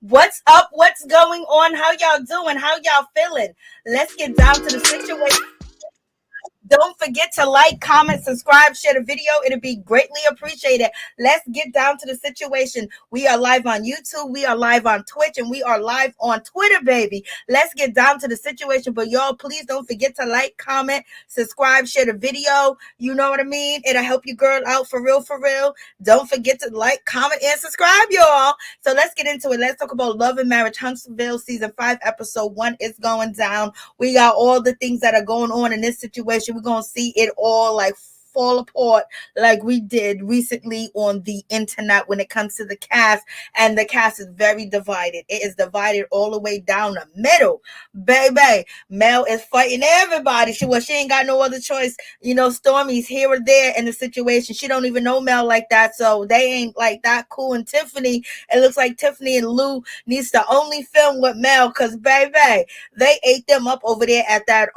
What's up? What's going on? How y'all doing? How y'all feeling? Let's get down to the situation. Don't forget to like, comment, subscribe, share the video. It'll be greatly appreciated. Let's get down to the situation. We are live on YouTube. We are live on Twitch. And we are live on Twitter, baby. Let's get down to the situation. But y'all, please don't forget to like, comment, subscribe, share the video. You know what I mean? It'll help your girl out for real, for real. Don't forget to like, comment, and subscribe, y'all. So let's get into it. Let's talk about Love and Marriage Huntsville Season 5, Episode 1 is going down. We got all the things that are going on in this situation. We're going to see it all like fall apart like we did recently on the internet when it comes to the cast. And the cast is very divided. It is divided all the way down the middle. Baby, Mel is fighting everybody. She ain't got no other choice. You know, Stormy's here or there in the situation. She don't even know Mel like that, so they ain't like that cool. And Tiffany, it looks like Tiffany and Lou needs to only film with Mel, because baby, they ate them up over there at that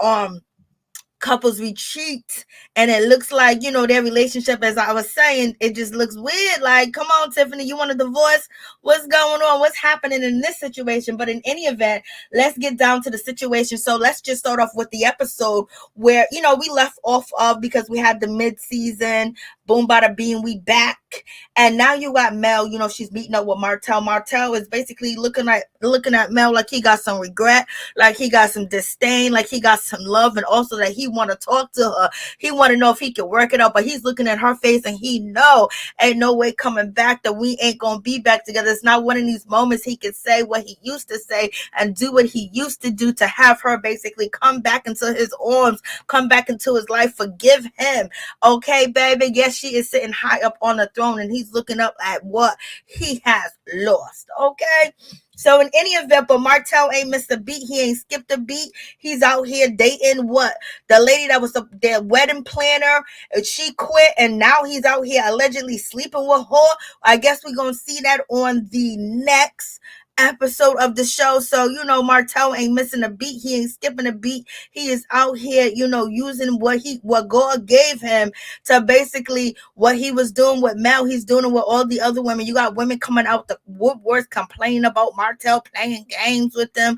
couples retreat, and it looks like, you know, their relationship, as I was saying, it just looks weird. Like, come on, Tiffany, you want a divorce? What's going on? What's happening in this situation? But in any event, let's get down to the situation. So let's just start off with the episode where, you know, we left off of, because we had the mid-season boom bada beam, we back, and now you got Mel. You know, she's meeting up with Martell. Martell is basically looking at Mel like he got some regret, like he got some disdain, like he got some love, and also that he want to talk to her. He want to know if he can work it out, but he's looking at her face and he know ain't no way coming back, that we ain't gonna be back together. It's not one of these moments he can say what he used to say and do what he used to do, to have her basically come back into his arms, come back into his life, forgive him. Okay, baby, yes, she is sitting high up on the throne and he's looking up at what he has lost. Okay, so in any event, but Martell ain't missed a beat. He ain't skipped a beat. He's out here dating what? The lady that was their wedding planner. She quit, and now he's out here allegedly sleeping with her. I guess we're going to see that on the next episode of the show. So, you know, Martell ain't missing a beat. He ain't skipping a beat. He is out here, you know, using what God gave him to basically what he was doing with Mel. He's doing it with all the other women. You got women coming out the woodworks complaining about Martell playing games with them,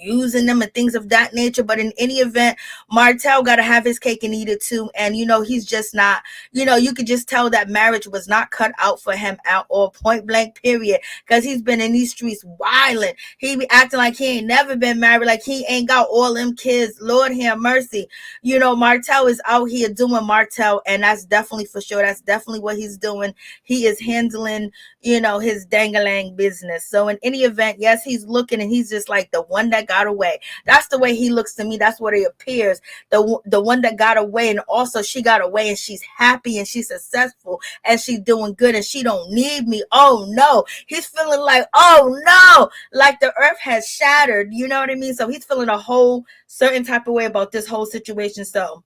using them and things of that nature. But in any event, Martell got to have his cake and eat it too. And, you know, he's just not, you know, you could just tell that marriage was not cut out for him at all, point blank, period. Because he's been in these streets wilding. He be acting like he ain't never been married, like he ain't got all them kids. Lord have mercy. You know, Martell is out here doing Martell, and that's definitely for sure. That's definitely what he's doing. He is handling, you know, his dangalang business. So in any event, yes, he's looking and he's just like the one that got away. That's the way he looks to me. That's what it appears. The one that got away, and also she got away and she's happy and she's successful and she's doing good and she don't need me. Oh no. He's feeling like, oh no, like the earth has shattered. You know what I mean? So he's feeling a whole certain type of way about this whole situation. So,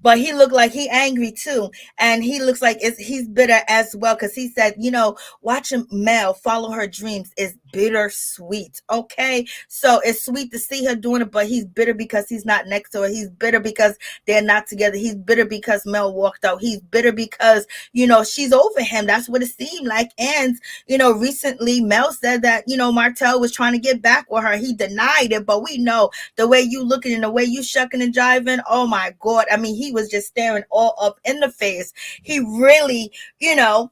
but he looked like he angry too, and he looks like he's bitter as well, because he said, you know, watching Mel follow her dreams is bittersweet. Okay, so it's sweet to see her doing it, but he's bitter because he's not next to her. He's bitter because they're not together. He's bitter because Mel walked out. He's bitter because, you know, she's over him. That's what it seemed like. And, you know, recently Mel said that, you know, Martell was trying to get back with her. He denied it, but we know the way you looking and the way you shucking and jiving, oh my God. I mean, he was just staring all up in the face. He really, you know,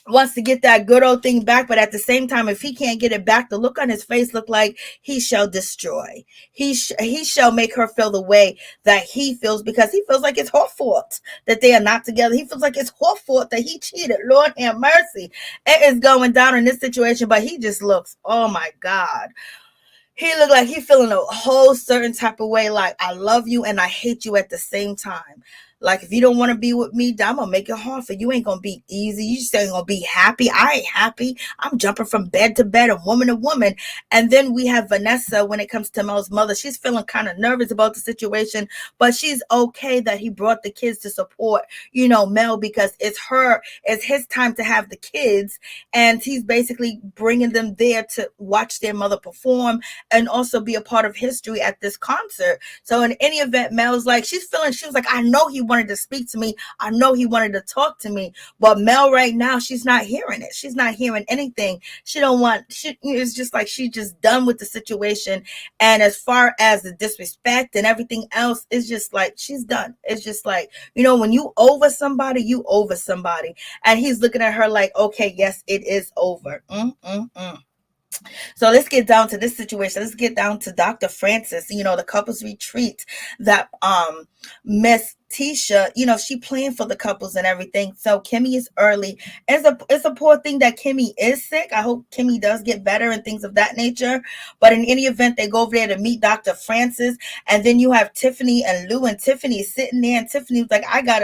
wants to get that good old thing back, but at the same time, if he can't get it back, the look on his face look like he shall destroy. He shall make her feel the way that he feels, because he feels like it's her fault that they are not together. He feels like it's her fault that he cheated. Lord have mercy. It is going down in this situation, but he just looks, oh my God. He looked like he feeling a whole certain type of way, like I love you and I hate you at the same time. Like, if you don't want to be with me, I'm gonna make it hard for you. Ain't gonna be easy. You just ain't gonna be happy. I ain't happy. I'm jumping from bed to bed, and woman to woman. And then we have Vanessa. When it comes to Mel's mother, she's feeling kind of nervous about the situation, but she's okay that he brought the kids to support, Mel, because it's his time to have the kids, and he's basically bringing them there to watch their mother perform and also be a part of history at this concert. So in any event, Mel's like, she was like, I know he wanted to speak to me. I know he wanted to talk to me. But Mel right now, she's not hearing it. She's not hearing anything. It's just like she's just done with the situation. And as far as the disrespect and everything else, it's just like she's done. It's just like, when you over somebody, you over somebody. And he's looking at her like, okay, yes, it is over. So let's get down to this situation. Let's get down to Dr. Francis, the couples retreat that Miss Tisha, she planned for the couples and everything. So Kimmi is early. It's a poor thing that Kimmi is sick. I hope Kimmi does get better and things of that nature. But in any event, they go over there to meet Dr. Francis. And then you have Tiffany and Lou, and Tiffany is sitting there, and Tiffany was like, I got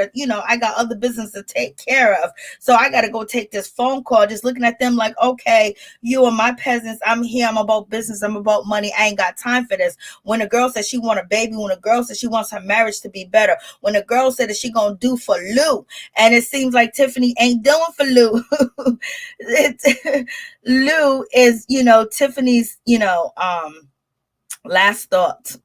other business to take care of. So I got to go take this phone call. Just looking at them like, okay, you are my peasants. I'm here. I'm about business. I'm about money. I ain't got time for this. When a girl says she want a baby, when a girl says she wants her marriage to be better, when a girl said that she gonna do for Lou, and it seems like Tiffany ain't doing for Lou. Lou is, Tiffany's, last thought.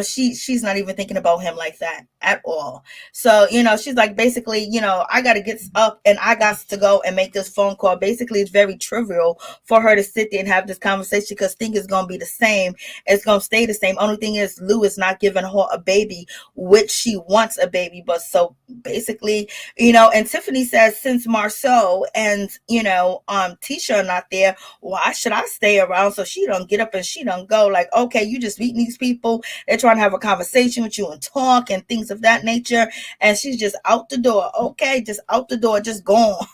She's not even thinking about him like that at all. So, she's like, basically, I got to get up and I got to go and make this phone call. Basically, it's very trivial for her to sit there and have this conversation, because things is going to be the same. It's going to stay the same. Only thing is, Lou is not giving her a baby, which she wants a baby. But so basically, and Tiffany says, since Marsau and, Tisha are not there, why should I stay around? So she don't get up and she don't go. Like, okay, you just meeting these people. They're trying to have a conversation with you and talk and things of that nature. And she's just out the door. Okay, just out the door, just gone.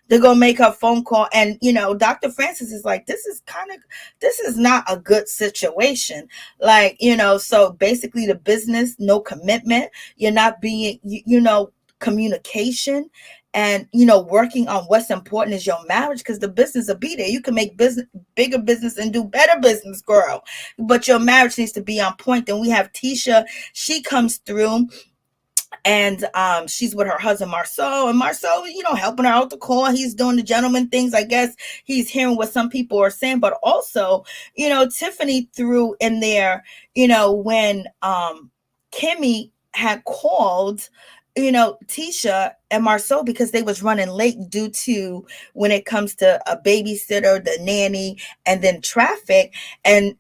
They're going to make her phone call. And, Dr. Francis is like, this is not a good situation. Like, so basically the business, no commitment. You're not being, communication and working on what's important is your marriage, because the business will be there. You can make bigger business and do better business, girl, but your marriage needs to be on point. Then we have Tisha. She comes through, and she's with her husband Marsau, and Marsau, helping her out the call. He's doing the gentleman things. I guess he's hearing what some people are saying, but also, Tiffany threw in there, when Kimmi had called, Tisha and Marsau, because they was running late due to, when it comes to a babysitter, the nanny, and then traffic. And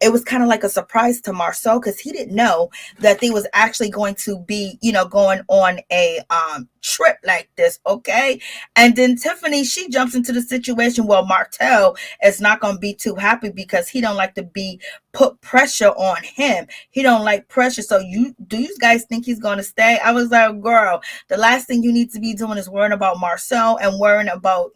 it was kind of like a surprise to Marsau, because he didn't know that they was actually going to be, going on a trip like this. Okay. And then Tiffany, she jumps into the situation. Well, Martell is not going to be too happy, because he don't like to be put pressure on him. He don't like pressure. So you guys think he's going to stay? I was like, girl, the last thing you need to be doing is worrying about Marsau and worrying about,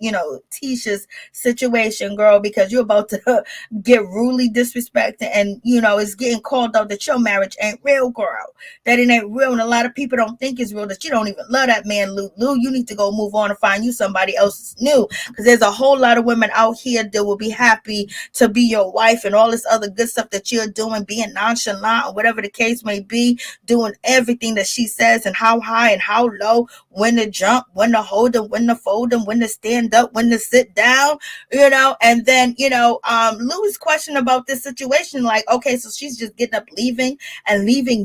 Tisha's situation, girl, because you're about to get rudely disrespected, and, it's getting called out that your marriage ain't real, girl, that it ain't real. And a lot of people don't think it's real, that you don't even love that man, Lou. You need to go move on and find you somebody else new, because there's a whole lot of women out here that will be happy to be your wife, and all this other good stuff that you're doing, being nonchalant or whatever the case may be, doing everything that she says, and how high and how low, when to jump, when to hold them, when to fold them, when to stand up, when to sit down, and then, Lou is questioning about this situation. Like, okay, so she's just getting up, leaving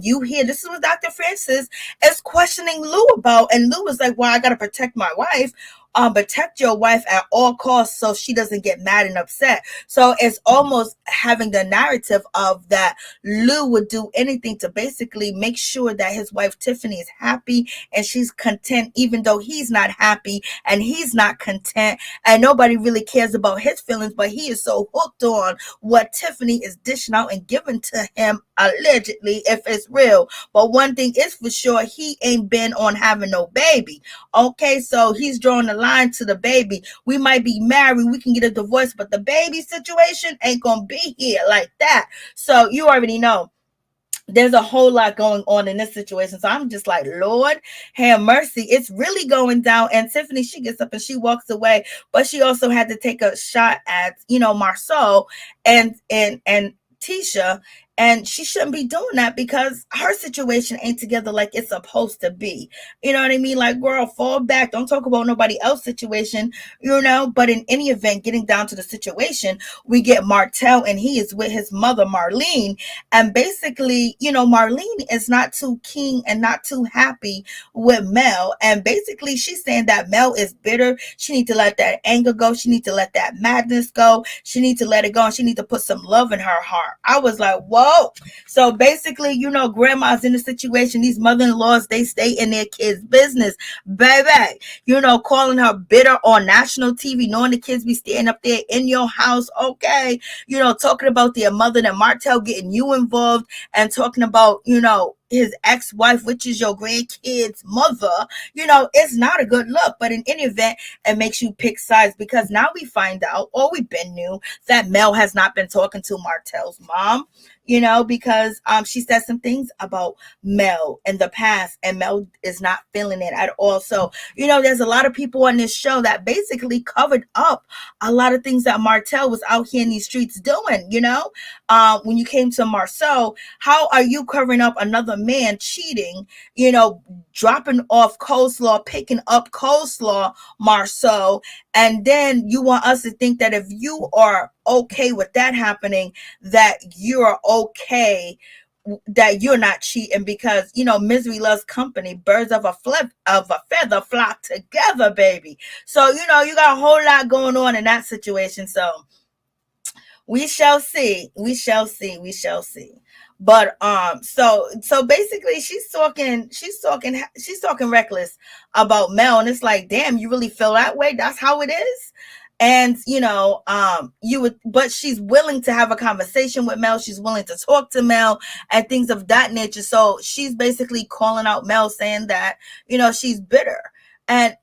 you here. This is what Dr. Francis is questioning Lou about. And Lou was like, well, I got to protect my wife. protect your wife at all costs so she doesn't get mad and upset. So it's almost having the narrative of that Lou would do anything to basically make sure that his wife Tiffany is happy and she's content, even though he's not happy and he's not content, and nobody really cares about his feelings, but he is so hooked on what Tiffany is dishing out and giving to him, allegedly, if it's real. But one thing is for sure, he ain't been on having no baby. Okay, so he's drawing the line to the baby. We might be married, we can get a divorce, but the baby situation ain't gonna be here like that. So you already know there's a whole lot going on in this situation. So I'm just like, Lord, have mercy. It's really going down. And Tiffany, she gets up and she walks away, but she also had to take a shot at, Marsau and Tisha. And she shouldn't be doing that because her situation ain't together like it's supposed to be. You know what I mean? Like, girl, fall back. Don't talk about nobody else's situation, But in any event, getting down to the situation, we get Martell and he is with his mother, Marlene. And basically, Marlene is not too keen and not too happy with Mel. And basically, she's saying that Mel is bitter. She needs to let that anger go. She needs to let that madness go. She needs to let it go. And she needs to put some love in her heart. I was like, whoa. So basically, grandma's in the situation. These mother-in-laws, they stay in their kids' business, baby. Calling her bitter on national TV, knowing the kids be staying up there in your house. Okay. Talking about their mother and Martell getting you involved and talking about, his ex-wife, which is your grandkid's mother. It's not a good look. But in any event, it makes you pick sides because now we find out, or we've been knew, that Mel has not been talking to Martell's mom. Because she said some things about Mel in the past and Mel is not feeling it at all. So, there's a lot of people on this show that basically covered up a lot of things that Martell was out here in these streets doing, when you came to Marsau, how are you covering up another man cheating, dropping off coleslaw, picking up coleslaw, Marsau, and then you want us to think that if you are okay with that happening, that you're okay, that you're not cheating because, misery loves company. Birds of a feather flock together, baby. So, you got a whole lot going on in that situation. So we shall see. But so basically she's talking reckless about Mel, and it's like, damn, you really feel that way? That's how it is. And but she's willing to have a conversation with Mel. She's willing to talk to Mel and things of that nature. So she's basically calling out Mel, saying that, she's bitter. And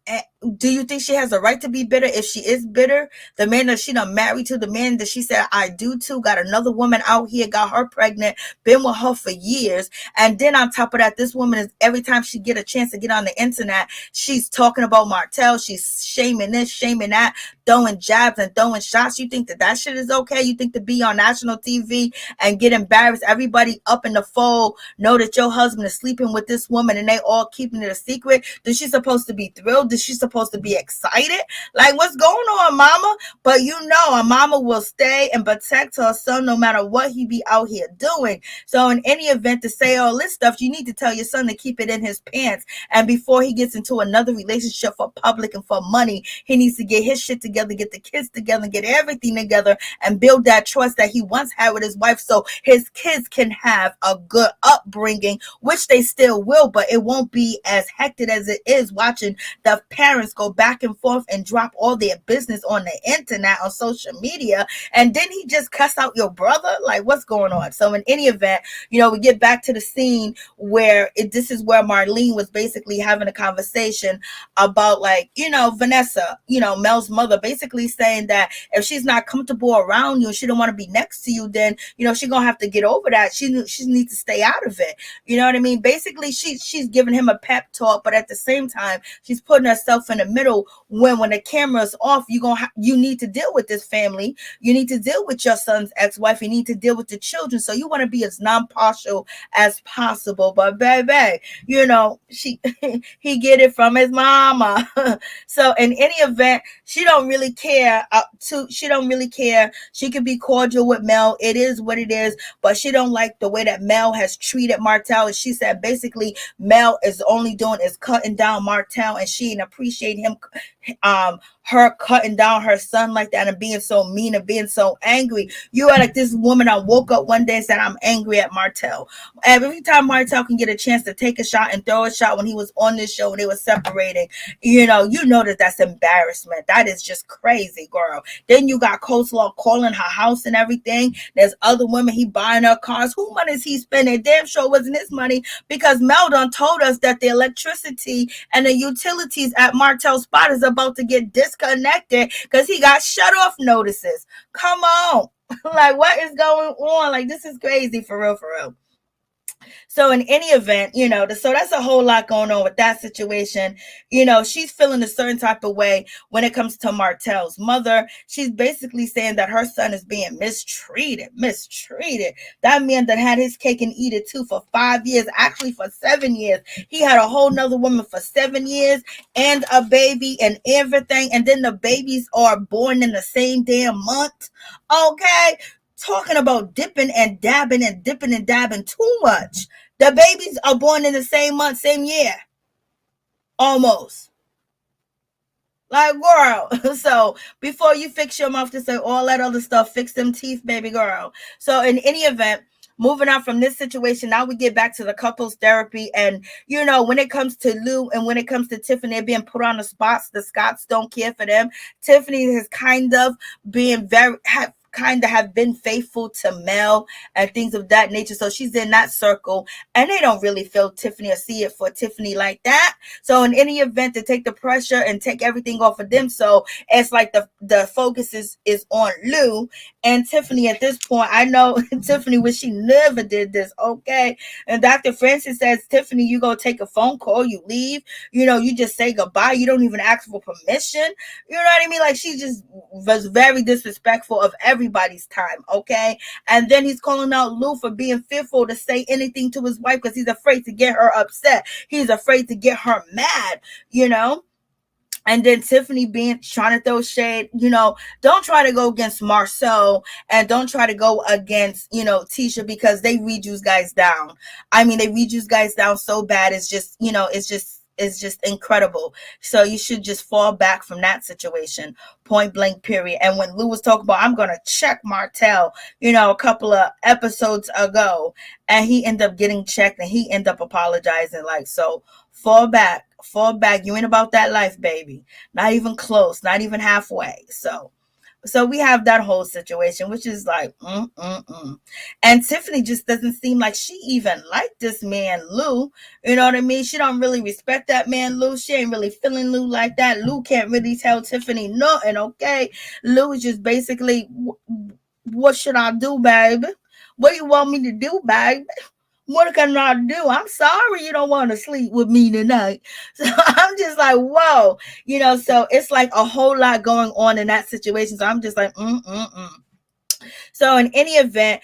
do you think she has a right to be bitter if she is bitter? The man that she done married to, the man that she said I do to, got another woman out here, got her pregnant, been with her for years. And then on top of that, this woman is, every time she get a chance to get on the internet, she's talking about Martell. She's shaming this, shaming that, throwing jabs and throwing shots. You think that shit is okay? You think to be on national TV and get embarrassed, everybody up in the fold know that your husband is sleeping with this woman and they all keeping it a secret? Is she supposed to be thrilled? Is she supposed to be excited? Like, what's going on, mama? But a mama will stay and protect her son no matter what he be out here doing. So in any event, to say all this stuff, you need to tell your son to keep it in his pants. And before he gets into another relationship for public and for money, he needs to get his shit together, get the kids together, get everything together, and build that trust that he once had with his wife so his kids can have a good upbringing, which they still will, but it won't be as hectic as it is watching the parents go back and forth and drop all their business on the internet, on social media. And then he just cuss out your brother. Like, what's going on? So in any event, we get back to the scene where this is where Marlene was basically having a conversation about, like, Vanessa, Mel's mother, basically saying that if she's not comfortable around you, she don't want to be next to you, then, she's going to have to get over that. She needs to stay out of it. You know what I mean? Basically, she's giving him a pep talk, but at the same time, she's putting herself in the middle when the camera's off. You need to deal with this family. You need to deal with your son's ex-wife. You need to deal with the children. So you want to be as non-partial as possible. But baby, he get it from his mama. So in any event, she don't really care. She don't really care. She can be cordial with Mel. It is what it is. But she don't like the way that Mel has treated Martell. She said basically Mel is only doing is cutting down Martell out and she didn't appreciate him, her cutting down her son like that and being so mean and being so angry. You are like this woman. I woke up one day and said, I'm angry at Martell. Every time Martell can get a chance to take a shot and throw a shot when he was on this show and they were separating, you know that that's embarrassment. That is just crazy, girl. Then you got Coleslaw calling her house and everything. There's other women he buying her cars. Who money is he spending? Damn sure wasn't his money, because Mel done told us that the electricity and the utilities at Martell's spot is about to get disconnected because he got shut off notices. Come on. Like, what is going on? Like, this is crazy, for real, for real. So in any event, so that's a whole lot going on with that situation. She's feeling a certain type of way when it comes to Martell's mother. She's basically saying that her son is being mistreated. That man that had his cake and eat it too for 5 years, actually for 7 years. He had a whole nother woman for 7 years and a baby and everything. And then the babies are born in the same damn month. Okay. Talking about dipping and dabbing too much. The babies are born in the same month, same year. Almost. Like, girl. So before you fix your mouth to say all that other stuff, fix them teeth, baby girl. So in any event, moving on from this situation, now we get back to the couples therapy. And, when it comes to Lou and when it comes to Tiffany, they're being put on the spots. The Scotts don't care for them. Tiffany has kind of have been faithful to Mel and things of that nature. So she's in that circle and they don't really feel Tiffany or see it for Tiffany like that. So in any event, to take the pressure and take everything off of them. So it's like the focus is on Lou and Tiffany at this point. I know Tiffany wish she never did this. Okay. And Dr. Francis says, Tiffany, you go take a phone call, you leave, you just say goodbye. You don't even ask for permission. You know what I mean? Like, she just was very disrespectful of everybody's time. Okay. And then he's calling out Lou for being fearful to say anything to his wife because he's afraid to get her upset. He's afraid to get her mad, And then Tiffany trying to throw shade, don't try to go against Marsau and don't try to go against, Tisha, because they read you guys down. I mean, they read you guys down so bad. It's just, it's just incredible. So you should just fall back from that situation, point blank, period. And when Lou was talking about, I'm going to check Martell, a couple of episodes ago, and he ended up getting checked and he ended up apologizing. Like, so fall back. You ain't about that life, baby. Not even close, not even halfway. So we have that whole situation, which is like, And Tiffany just doesn't seem like she even liked this man, Lou. You know what I mean? She don't really respect that man, Lou. She ain't really feeling Lou like that. Lou can't really tell Tiffany nothing, okay? Lou is just basically, what should I do, baby? What do you want me to do, baby? What can I do? I'm sorry you don't want to sleep with me tonight. So I'm just like, whoa, so it's like a whole lot going on in that situation. So I'm just like, So in any event,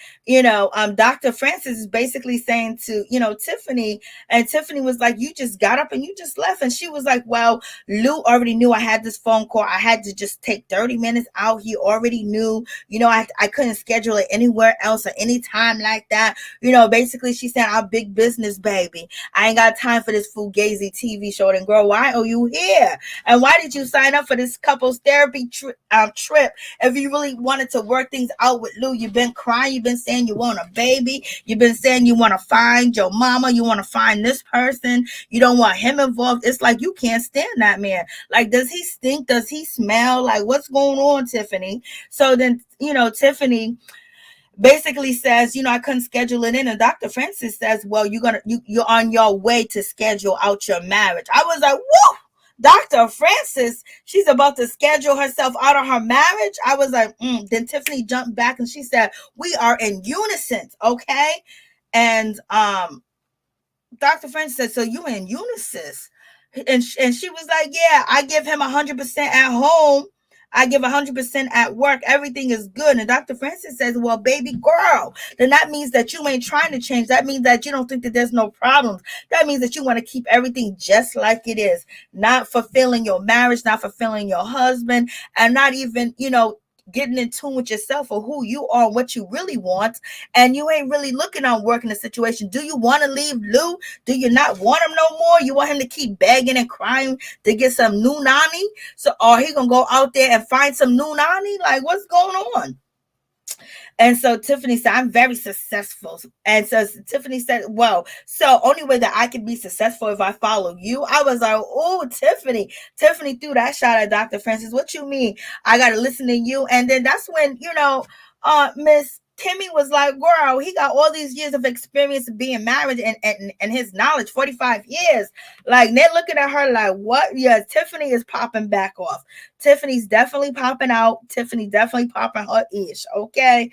Dr. Francis is basically saying to, Tiffany, and Tiffany was like, you just got up and you just left. And she was like, well, Lou already knew I had this phone call. I had to just take 30 minutes out. He already knew, I couldn't schedule it anywhere else or any time like that. Basically she said, I'm big business, baby. I ain't got time for this fugazi TV show. And girl, why are you here? And why did you sign up for this couples therapy trip? If you really wanted to work things out with Lou, you've been crying, you've been saying you want a baby, you've been saying you want to find your mama, you want to find this person, you don't want him involved. It's like you can't stand that man. Like, does he stink? Does he smell? Like, what's going on, Tiffany? So then, Tiffany basically says, I couldn't schedule it in. And Dr. Francis says, well, you're on your way to schedule out your marriage. I was like, whoa! Dr. Francis, she's about to schedule herself out of her marriage. I was like, Then Tiffany jumped back and she said, we are in unison, okay? And Dr. Francis said, so you in unison? And she was like, yeah, I give him 100% at home. I give 100% at work. Everything is good. And Dr. Francis says, well, baby girl, then that means that you ain't trying to change. That means that you don't think that there's no problems. That means that you want to keep everything just like it is, not fulfilling your marriage, not fulfilling your husband, and not even, getting in tune with yourself or who you are, what you really want, and you ain't really looking on working the situation. Do you want to leave Lou? Do you not want him no more? You want him to keep begging and crying to get some new nanny? So, or he gonna go out there and find some new nanny? Like, what's going on? And so Tiffany said, I'm very successful. And so Tiffany said, well, so only way that I can be successful if I follow you. I was like, oh, Tiffany. Tiffany threw that shot at Dr. Francis. What you mean? I got to listen to you. And then that's when, Miss Kimmi was like, girl, he got all these years of experience of being married and his knowledge, 45 years. Like, they're looking at her like, what? Yeah, Tiffany is popping back off. Tiffany's definitely popping out. Tiffany definitely popping her ish, okay?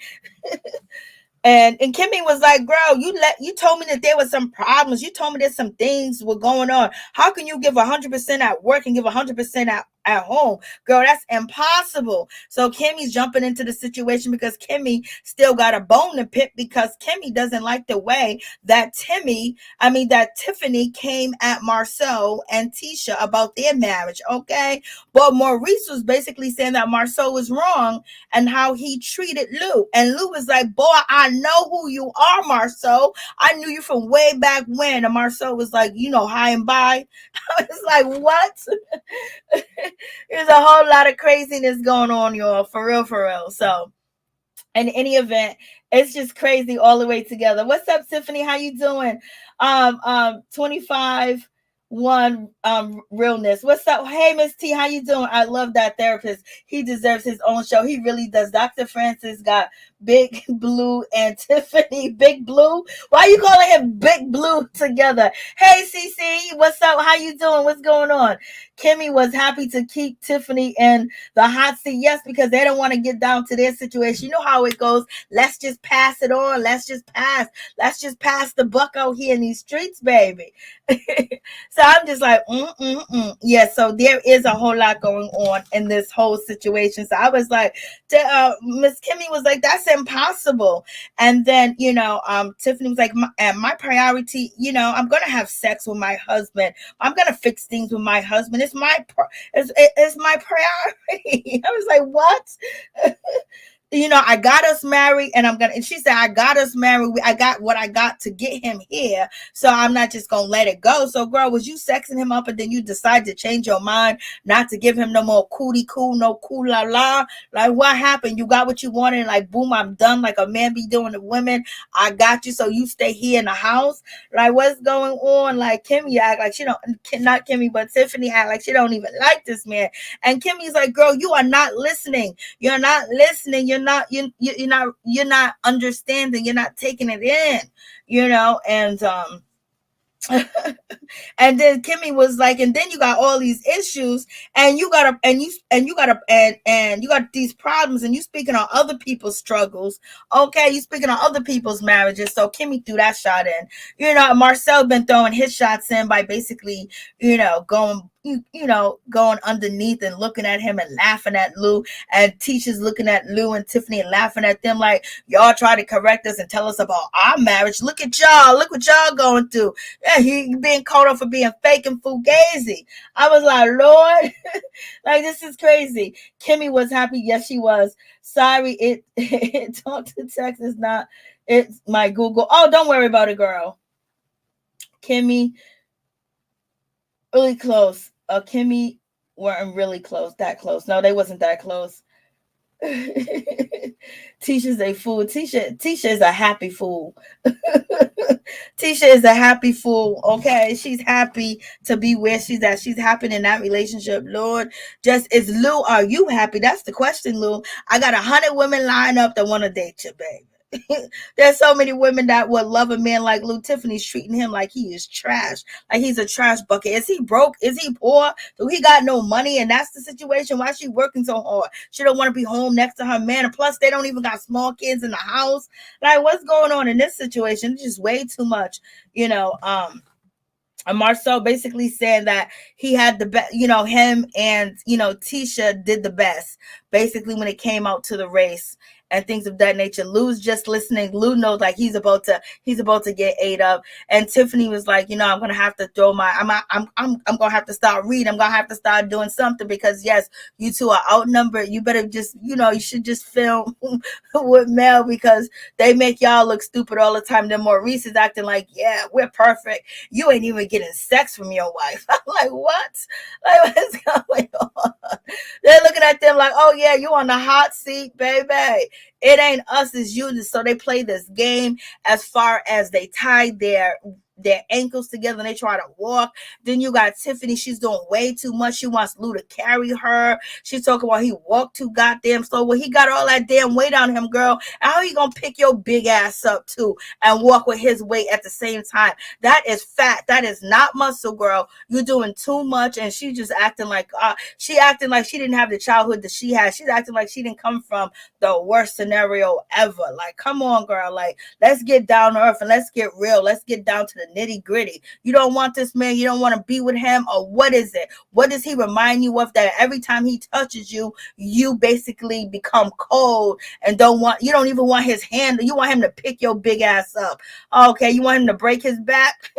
And Kimmi was like, girl, you told me that there was some problems. You told me that some things were going on. How can you give 100% at work and give 100% at home? Girl, that's impossible. So Kimmi's jumping into the situation because Kimmi still got a bone to pick because Kimmi doesn't like the way that Tiffany came at Marsau and Tisha about their marriage, okay? But Maurice was basically saying that Marsau was wrong and how he treated Lou. And Lou was like, boy, I know who you are, Marsau. I knew you from way back when. And Marsau was like, high and by. I was like, what? There's a whole lot of craziness going on, y'all. For real. So, in any event, it's just crazy all the way together. What's up, Tiffany? How you doing? 25 realness. What's up? Hey, Miss T, how you doing? I love that therapist. He deserves his own show. He really does. Dr. Francis got Big Blue and Tiffany. Big Blue? Why are you calling him Big Blue together? Hey, CC, what's up? How you doing? What's going on? Kimmi was happy to keep Tiffany in the hot seat. Yes, because they don't want to get down to their situation. You know how it goes. Let's just pass it on. Let's just pass the buck out here in these streets, baby. So I'm just like, Yeah, so there is a whole lot going on in this whole situation. So I was like, Miss Kimmi was like, that's impossible. And then, Tiffany was like, my priority, I'm going to have sex with my husband. I'm going to fix things with my husband. It's my priority. I was like, what? I got us married and she said, I got us married. I got what I got to get him here. So I'm not just going to let it go. So girl, was you sexing him up and then you decide to change your mind, not to give him no more cootie cool, no cool la la? Like what happened? You got what you wanted. Like, boom, I'm done. Like a man be doing to women. I got you. So you stay here in the house. Like what's going on? Like Kimmi act like she don't, not Kimmi, but Tiffany act like she don't even like this man. And Kimmy's like, girl, you are not listening. You're not listening. You're not understanding. You're not taking it in, and and then Kimmi was like, and then you got all these issues, and you got these problems, and you speaking on other people's struggles. Okay, you speaking on other people's marriages. So Kimmi threw that shot in. Marcel been throwing his shots in by basically, going underneath and looking at him and laughing at Lou, and Tisha's looking at Lou and Tiffany and laughing at them like, y'all try to correct us and tell us about our marriage. Look at y'all. Look what y'all going through. Yeah, he being called up for being fake and fugazi. I was like, Lord, like this is crazy. Kimmi was happy. Yes, she was. Sorry, it talk to text is not. It's my Google. Oh, don't worry about it, girl. Kimmi, really close. Kimmi weren't really close, that close. No, they wasn't that close. Tisha's a fool. Tisha is a happy fool. Tisha is a happy fool. Okay, she's happy to be where she's at. She's happy in that relationship. Lord, just is Lou. Are you happy? That's the question, Lou. I got 100 women lined up that want to date you, baby. There's so many women that would love a man like Lou. Tiffany's treating him like he is trash, like he's a trash bucket. Is he broke? Is he poor? Do he got no money? And that's the situation. Why she working so hard? She don't want to be home next to her man. And plus, they don't even got small kids in the house. Like, what's going on in this situation? It's just way too much, Marsau basically saying that he had the best, him and, Tisha did the best. basically when it came out to the race and things of that nature. Lou's just listening. Lou knows like he's about to get ate up. And Tiffany was like, I'm gonna have to throw my I'm gonna have to start reading. I'm gonna have to start doing something because yes, you two are outnumbered. You better just you should just film with Mel because they make y'all look stupid all the time. Then Maurice is acting like, yeah, we're perfect. You ain't even getting sex from your wife. I'm like, what? Like, what's going on? They're looking at them like, oh yeah, you on the hot seat, baby. It ain't us, it's you. So they play this game as far as they tie their ankles together and they try to walk. Then you got Tiffany. She's doing way too much. She wants Lou to carry her. She's talking about he walked too goddamn slow. Well, he got all that damn weight on him, girl. And how you gonna pick your big ass up too and walk with his weight at the same time? That is fat. That is not muscle, girl. You're doing too much. And she just acting like she didn't have the childhood that she had. She's acting like she didn't come from the worst scenario ever. Like, come on, girl. Like, let's get down to earth and let's get real. Let's get down to the nitty gritty. You don't want this man. You don't want to be with him. Or what is it? What does he remind you of that every time he touches you, you basically become cold and you don't even want his hand. You want him to pick your big ass up. Okay. You want him to break his back.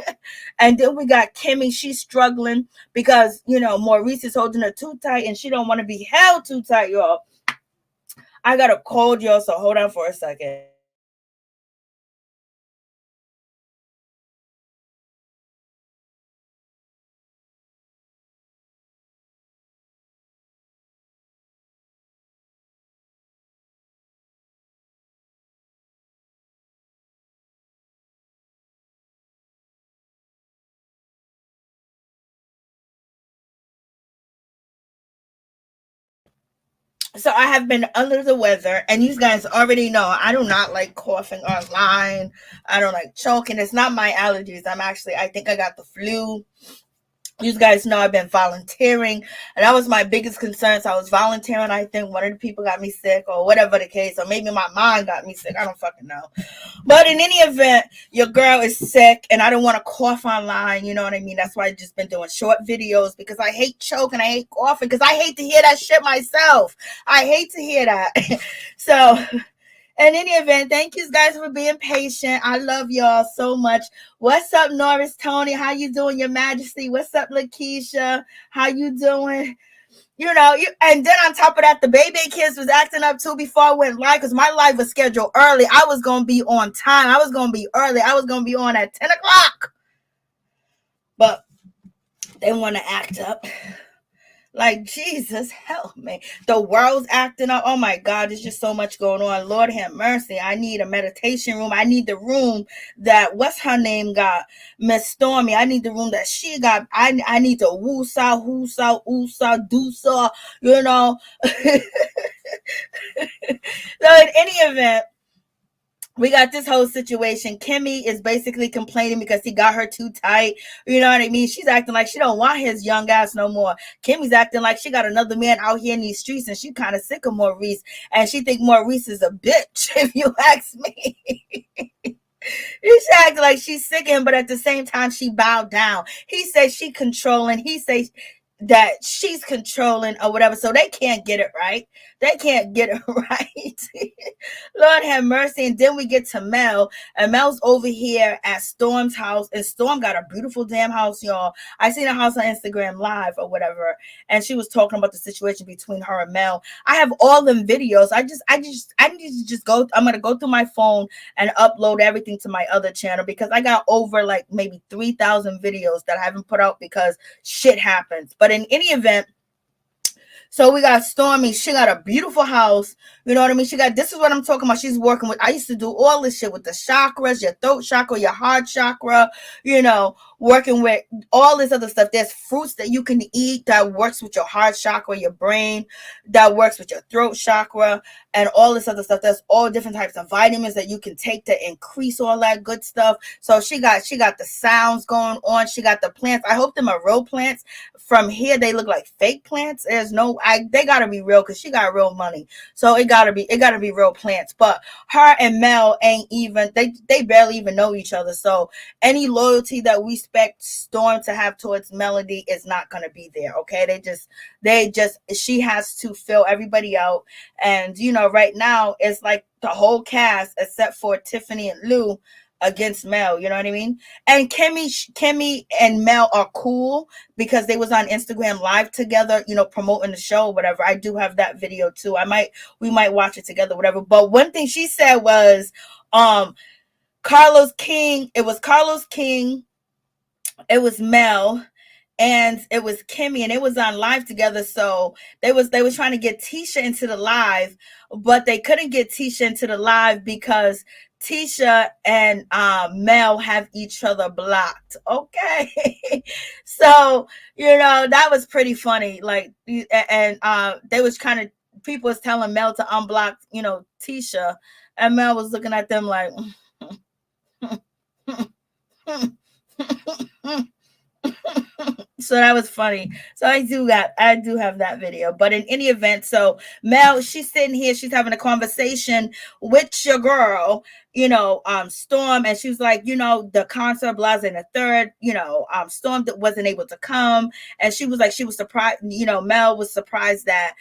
And then we got Kimmi. She's struggling because, Maurice is holding her too tight and she don't want to be held too tight, y'all. I got a cold, y'all, so hold on for a second. So I have been under the weather, and you guys already know I do not like coughing online. I don't like choking. It's not my allergies. I think I got the flu. You guys know I've been volunteering, and that was my biggest concern. So I was volunteering. I think one of the people got me sick, or whatever the case, or maybe my mom got me sick. I don't fucking know. But in any event, your girl is sick, and I don't want to cough online. You know what I mean? That's why I've just been doing short videos because I hate choking. I hate coughing because I hate to hear that shit myself. I hate to hear that. So. In any event, thank you guys for being patient. I love y'all so much. What's up, Norris, Tony? How you doing, Your Majesty? What's up, LaTisha? How you doing? And then on top of that, the baby kids was acting up too before I went live because my live was scheduled early. I was going to be on time. I was going to be early. I was going to be on at 10 o'clock. But they want to act up. Like, Jesus, help me. The world's acting up. Oh, my God, there's just so much going on. Lord have mercy. I need a meditation room. I need the room that, what's her name got? Miss Stormy. I need the room that she got. I need to woo-saw, do-saw, So in any event, we got this whole situation. Kimmi is basically complaining because he got her too tight. You know what I mean? She's acting like she don't want his young ass no more. Kimmi's acting like she got another man out here in these streets and she kind of sick of Maurice. And she think Maurice is a bitch, if you ask me. She's acting like she's sick of him, but at the same time, she bowed down. He says she controlling. He says that she's controlling or whatever. So they can't get it right. They can't get it right. Lord have mercy. And then we get to Mel. And Mel's over here at Storm's house. And Storm got a beautiful damn house, y'all. I seen a house on Instagram Live or whatever. And she was talking about the situation between her and Mel. I have all them videos. I need to just go. I'm going to go through my phone and upload everything to my other channel because I got over like maybe 3,000 videos that I haven't put out because shit happens. But in any event, so we got Stormy. She got a beautiful house. You know what I mean? This is what I'm talking about. She's working with, I used to do all this shit with the chakras, your throat chakra, your heart chakra, working with all this other stuff. There's fruits that you can eat that works with your heart chakra, your brain, that works with your throat chakra, and all this other stuff. There's all different types of vitamins that you can take to increase all that good stuff. So she got the sounds going on. She got the plants. I hope them are real plants. From here, they look like fake plants. They gotta be real because she got real money. So it gotta be real plants. But her and Mel ain't even, they barely even know each other. So any loyalty that we expect Storm to have towards Melody is not gonna be there. Okay. They just she has to fill everybody out. And right now it's like the whole cast except for Tiffany and Lou against Mel, you know what I mean? And Kimmi and Mel are cool because they was on Instagram live together, promoting the show or whatever. I do have that video too. We might watch it together, whatever. But one thing she said was Carlos King, it was Mel, and it was Kimmi, and it was on live together. So they was trying to get Tisha into the live, but they couldn't get Tisha into the live because Tisha and Mel have each other blocked. Okay. So, that was pretty funny. Like, and they was kind of, people was telling Mel to unblock, Tisha, and Mel was looking at them like, so that was funny. So I do have that video. But in any event, so Mel, she's sitting here, she's having a conversation with your girl, Storm, and she was like, the concert, blah, and the third, Storm that wasn't able to come, and she was like, she was surprised, Mel was surprised that,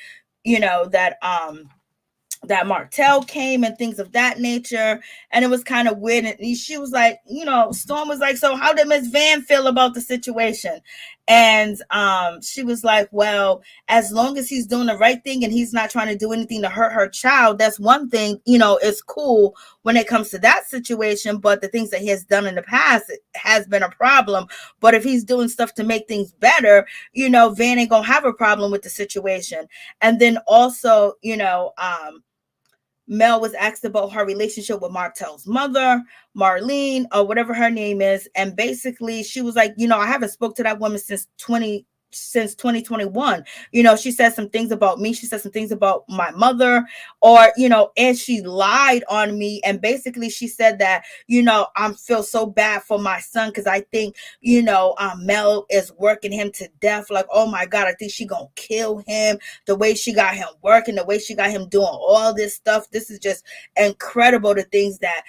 that Martell came and things of that nature. And it was kind of weird. And she was like, Storm was like, so how did Miss Van feel about the situation? And she was like, well, as long as he's doing the right thing and he's not trying to do anything to hurt her child, that's one thing, it's cool when it comes to that situation. But the things that he has done in the past has been a problem. But if he's doing stuff to make things better, Van ain't gonna have a problem with the situation. And then also, Mel was asked about her relationship with Martell's mother, Marlene, or whatever her name is. And basically she was like, I haven't spoke to that woman since 2021. She said some things about me. She said some things about my mother, or, and she lied on me. And basically she said that, I feel so bad for my son because I think, Mel is working him to death. Like, oh my God, I think she gonna kill him. The way she got him working, the way she got him doing all this stuff. This is just incredible, the things that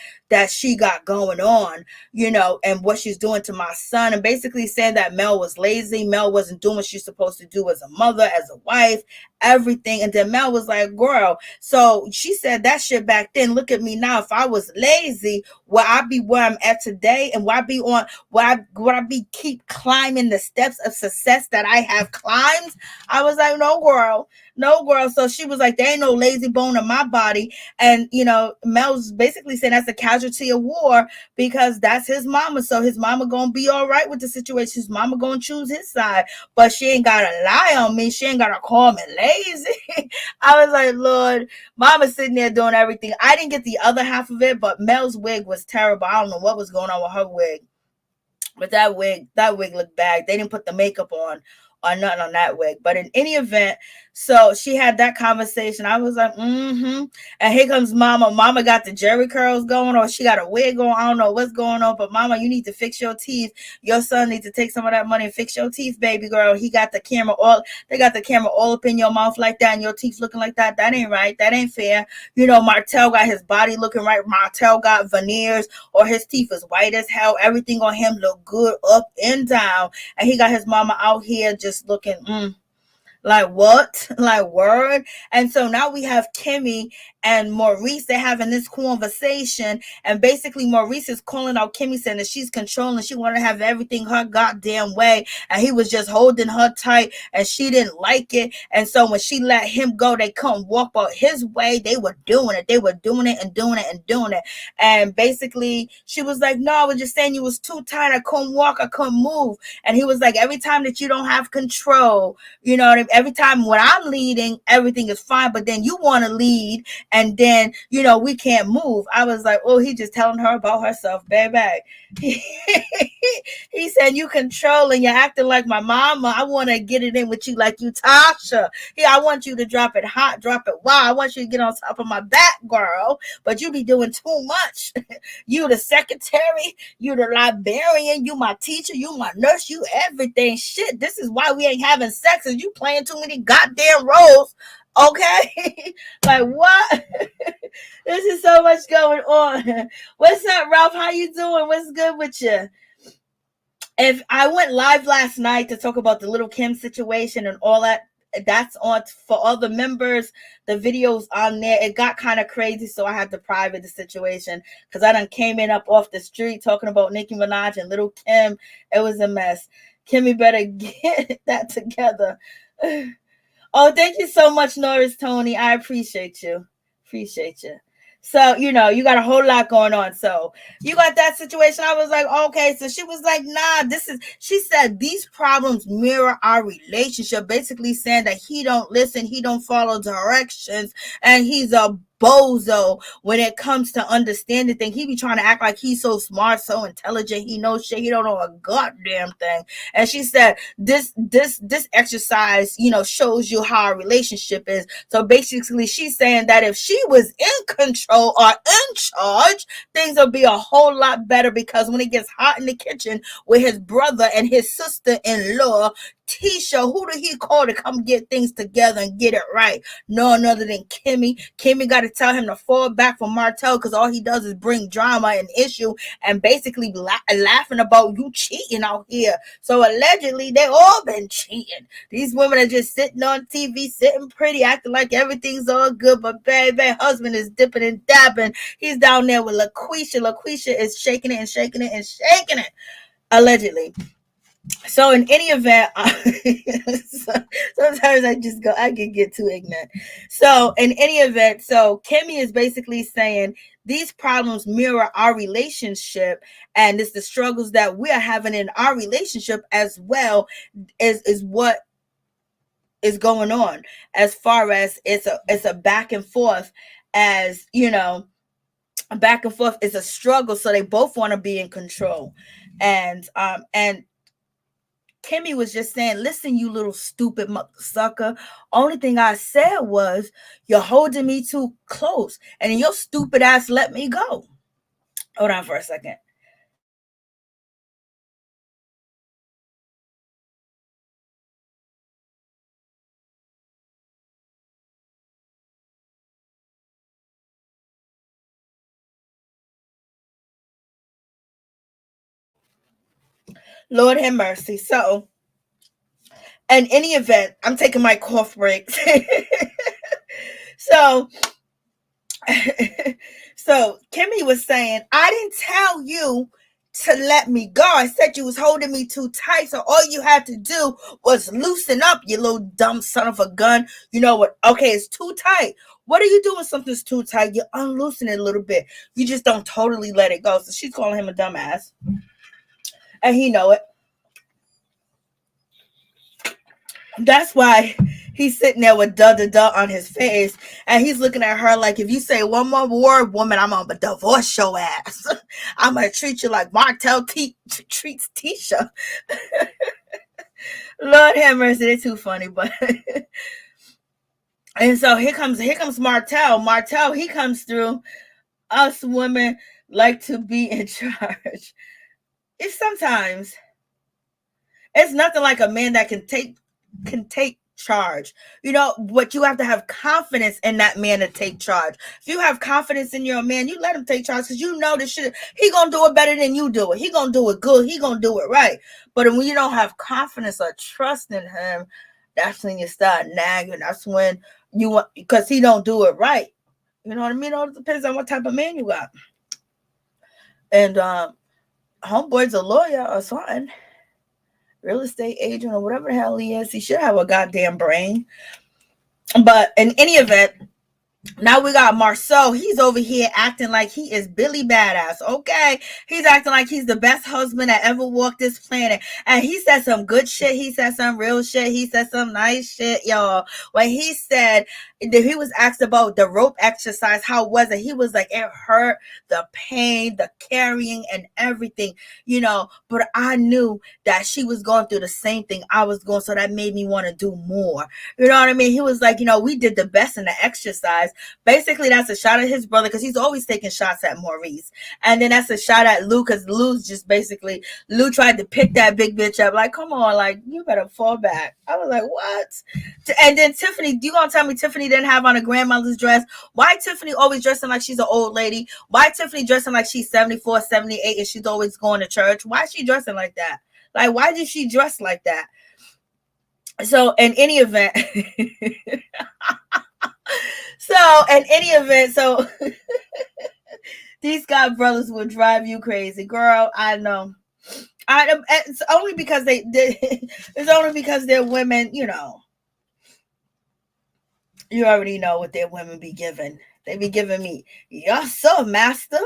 she got going on, and what she's doing to my son. And basically saying that Mel was lazy. Mel wasn't doing what she's supposed to do as a mother, as a wife, everything. And then Mel was like, girl, so she said that shit back then. Look at me now. If I was lazy, would I be where I'm at today? And would I be keep climbing the steps of success that I have climbed? I was like, no, girl. So she was like, there ain't no lazy bone in my body. And, Mel's basically saying that's a casualty of war because that's his mama. So his mama gonna be all right with the situation. His mama gonna choose his side, but she ain't gotta lie on me. She ain't gotta call me lazy. I was like, Lord, mama's sitting there doing everything. I didn't get the other half of it, but Mel's wig was terrible. I don't know what was going on with her wig, but that wig looked bad. They didn't put the makeup on or nothing on that wig. But in any event, so she had that conversation. I was like, and here comes mama. Mama got the Jerry curls going, or she got a wig on. I don't know what's going on, but mama, you need to fix your teeth. Your son needs to take some of that money and fix your teeth, baby girl. They got the camera all up in your mouth like that, and your teeth looking like that. That ain't right. That ain't fair. Martell got his body looking right. Martell got veneers, or his teeth is white as hell. Everything on him look good up and down, and he got his mama out here just looking like what? Like word? And so now we have Kimmi and Maurice. They're having this conversation, and basically Maurice is calling out Kimmi, saying that she's controlling. She wanted to have everything her goddamn way, and he was just holding her tight, and she didn't like it. And so when she let him go, they couldn't walk out his way. They were doing it. They were doing it and doing it and doing it. And basically she was like, no, I was just saying you was too tight. I couldn't walk. I couldn't move. And he was like, every time that you don't have control, you know what I mean? Every time when I'm leading, everything is fine, but then you want to lead, and then, we can't move. I was like, oh, he just telling her about herself, baby. He said, you controlling, you're acting like my mama. I want to get it in with you like you Tasha. I want you to drop it hot, drop it wild. I want you to get on top of my back, girl, but you be doing too much. You the secretary, you the librarian, you my teacher, you my nurse, you everything. Shit, this is why we ain't having sex, and you playing too many goddamn roles Okay. Like what? This is so much going on. What's up, Ralph? How you doing? What's good with you? If I went live last night to talk about the little Kim situation and all that, that's on for all the members. The videos on there. It got kind of crazy, so I had to private the situation because I done came in up off the street talking about Nicki Minaj and little Kim. It was a mess. Kimmy better get that together. Oh, thank you so much, Norris Tony. I appreciate you. Appreciate you. So, you got a whole lot going on. So, you got that situation. I was like, okay. So, she was like, nah, she said, these problems mirror our relationship, basically saying that he don't listen, he don't follow directions, and he's a bozo when it comes to understanding things. He be trying to act like he's so smart, so intelligent, he knows shit, he don't know a goddamn thing. And she said this exercise, shows you how our relationship is. So basically she's saying that if she was in control or in charge, things will be a whole lot better, because when it gets hot in the kitchen with his brother and his sister-in-law Tisha, who did he call to come get things together and get it right? No other than Kimmi. Kimmi got to tell him to fall back from Martell, because all he does is bring drama and issue and basically laughing about you cheating out here. So allegedly they all been cheating. These women are just sitting on TV, sitting pretty, acting like everything's all good, but baby, husband is dipping and dabbing. He's down there with LaTisha. LaTisha is shaking it and shaking it and shaking it, allegedly. So in any event, sometimes I can get too ignorant. So in any event, so Kimmi is basically saying these problems mirror our relationship, and it's the struggles that we are having in our relationship as well is what is going on, as far as it's a back and forth, as back and forth is a struggle. So they both want to be in control, and Kimmi was just saying, listen, you little stupid sucker. Only thing I said was, you're holding me too close, and your stupid ass let me go. Hold on for a second. Lord have mercy. So, in any event, I'm taking my cough breaks. So, so Kimmi was saying, I didn't tell you to let me go. I said you was holding me too tight, so all you had to do was loosen up, you little dumb son of a gun. You know what? Okay, it's too tight. What are you doing? Something's too tight. You unloosen it a little bit. You just don't totally let it go. So she's calling him a dumbass, and he know it. That's why he's sitting there with da on his face, and he's looking at her like, if you say one more word, woman, I'm gonna divorce your ass. I'm gonna treat you like Martell treats Tisha. Lord have mercy, they're too funny, but and so here comes Martell. Martell, he comes through. Us women like to be in charge. It's sometimes it's nothing like a man that can take charge, but you have to have confidence in that man to take charge. If you have confidence in your man, you let him take charge, because this shit, he gonna do it better than you do it. He gonna do it good. He gonna do it right. But when you don't have confidence or trust in him, that's when you start nagging. That's when you want, because he don't do it right. You know what I mean? It all depends on what type of man you got. And homeboy's a lawyer or something, real estate agent or whatever the hell he is. He should have a goddamn brain. But in any event, now we got Marsau. He's over here acting like he is Billy Badass. Okay. He's acting like he's the best husband that ever walked this planet. And he said some good shit. He said some real shit. He said some nice shit, y'all. When he said that he was asked about the rope exercise, how was it? He was like, it hurt, the pain, the carrying and everything, but I knew that she was going through the same thing I was going. So that made me want to do more. You know what I mean? He was like, we did the best in the exercise. dress. Basically, that's a shot at his brother because he's always taking shots at Maurice. And then that's a shot at Lou because Lou's just basically, Lou tried to pick that big bitch up. Like, come on, like, you better fall back. I was like, what? And then Tiffany, you gonna tell me Tiffany didn't have on a grandmother's dress? Why Tiffany always dressing like she's an old lady? Why Tiffany dressing like she's 74, 78 and she's always going to church? Why is she dressing like that? Like, why did she dress like that? So in any event, so these God brothers will drive you crazy, girl. I know. It's only because it's only because they're women. You know, you already know what their women be giving. They be giving me, yes, sir, master.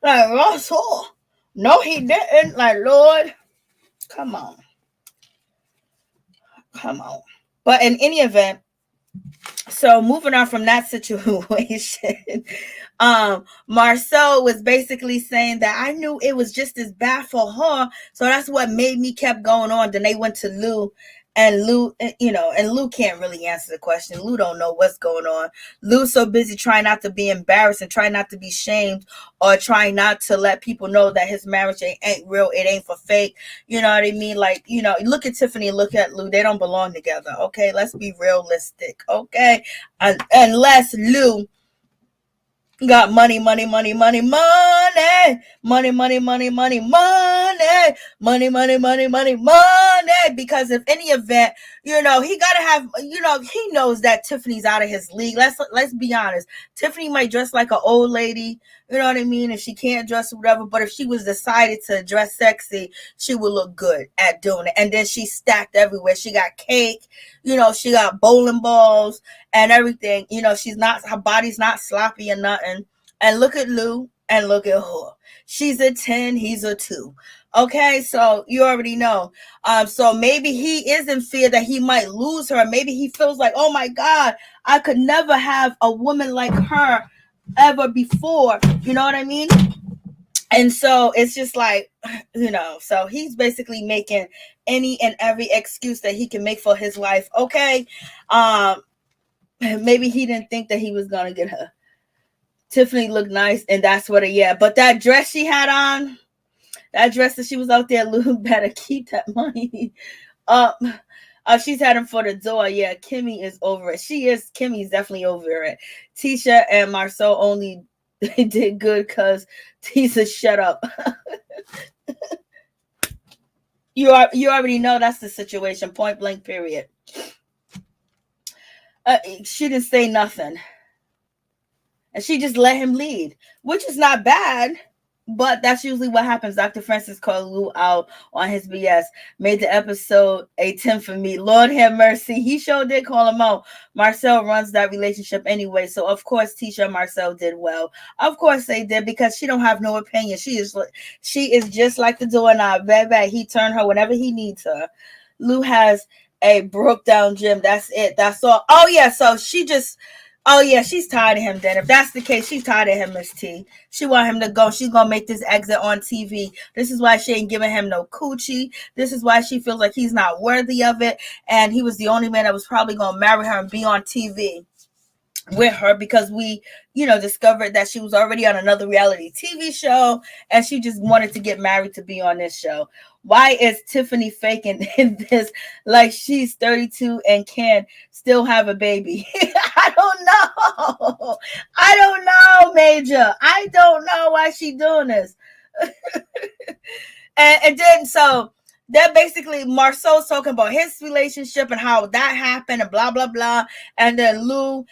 Like, Russell. No, he didn't. Like, Lord, come on. But in any event, so moving on from that situation, Marsau was basically saying that I knew it was just as bad for her, so that's what made me kept going on. Then they went to Lou, and Lou, you know, and Lou can't really answer the question. Lou don't know what's going on. Lou's so busy trying not to be embarrassed and trying not to be shamed, or trying not to let people know that his marriage ain't real. It ain't for fake. You know what I mean? Like, you know, look at Tiffany, look at Lou. They don't belong together. Okay, let's be realistic. Okay, unless Lou got money, because if any event, you know, he gotta have, you know, he knows that Tiffany's out of his league. Let's be honest. Tiffany might dress like an old lady, you know what I mean, and she can't dress whatever, but if she was decided to dress sexy, she would look good at doing it. And then she's stacked everywhere. She got cake, you know, she got bowling balls and everything. You know, her body's not sloppy or nothing. And look at Lou and look at her. She's a 10, he's a 2. Okay, so you already know. So maybe he is in fear that he might lose her. Maybe he feels like, oh my God, I could never have a woman like her ever before. You know what I mean? And so it's just like, you know, so he's basically making any and every excuse that he can make for his wife. Okay. Maybe he didn't think that he was going to get her. Tiffany looked nice, and that's what but that dress she had on, that dress that she was out there, Lou better keep that money up. She's heading for the door. Yeah, Kimmi is over it. Kimmi's definitely over it. Tisha and Marsau only did good because Tisha shut up. You already know that's the situation, point blank, period. She didn't say nothing. And she just let him lead, which is not bad, but that's usually what happens. Dr. Francis called Lou out on his BS, made the episode a 10 for me. Lord have mercy. He sure did call him out. Marsau runs that relationship anyway. So, of course, Tisha and Marsau did well. Of course they did, because she don't have no opinion. She is just like the doorknob. Baby, he turned her whenever he needs her. Lou has a broke down gym. That's it. That's all. Oh, yeah. So she's tired of him then. If that's the case, she's tired of him, Miss T. She want him to go. She's going to make this exit on TV. This is why she ain't giving him no coochie. This is why she feels like he's not worthy of it. And he was the only man that was probably going to marry her and be on TV with her, because we, you know, discovered that she was already on another reality TV show and she just wanted to get married to be on this show. Why is Tiffany faking this like she's 32 and can still have a baby? I don't know, Major. I don't know why she doing this. and then so they're basically, Marsau's talking about his relationship and how that happened and blah, blah, blah. And then Lou,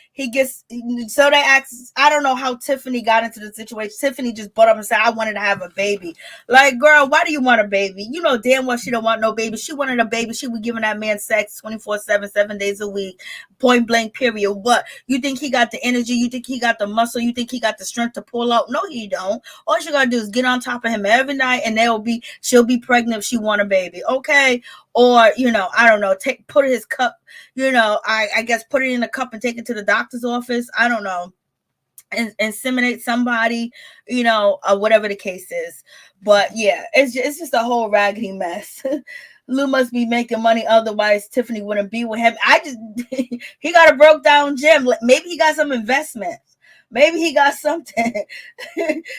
so they asked, I don't know how Tiffany got into the situation. Tiffany just butt up and said, I wanted to have a baby. Like, girl, why do you want a baby? You know damn well she don't want no baby. She wanted a baby. She was giving that man sex 24/7, 7 days a week, point blank, period. What? You think he got the energy? You think he got the muscle? You think he got the strength to pull out? No, he don't. All she gotta do is get on top of him every night, and she'll be pregnant if she want a baby. Okay, or you know, I don't know, put his cup, you know, I guess put it in a cup and take it to the doctor's office. I don't know, and inseminate somebody, you know, whatever the case is. But yeah, it's just a whole raggedy mess. Lou must be making money, otherwise Tiffany wouldn't be with him. He got a broke down gym. Maybe he got some investments. Maybe he got something.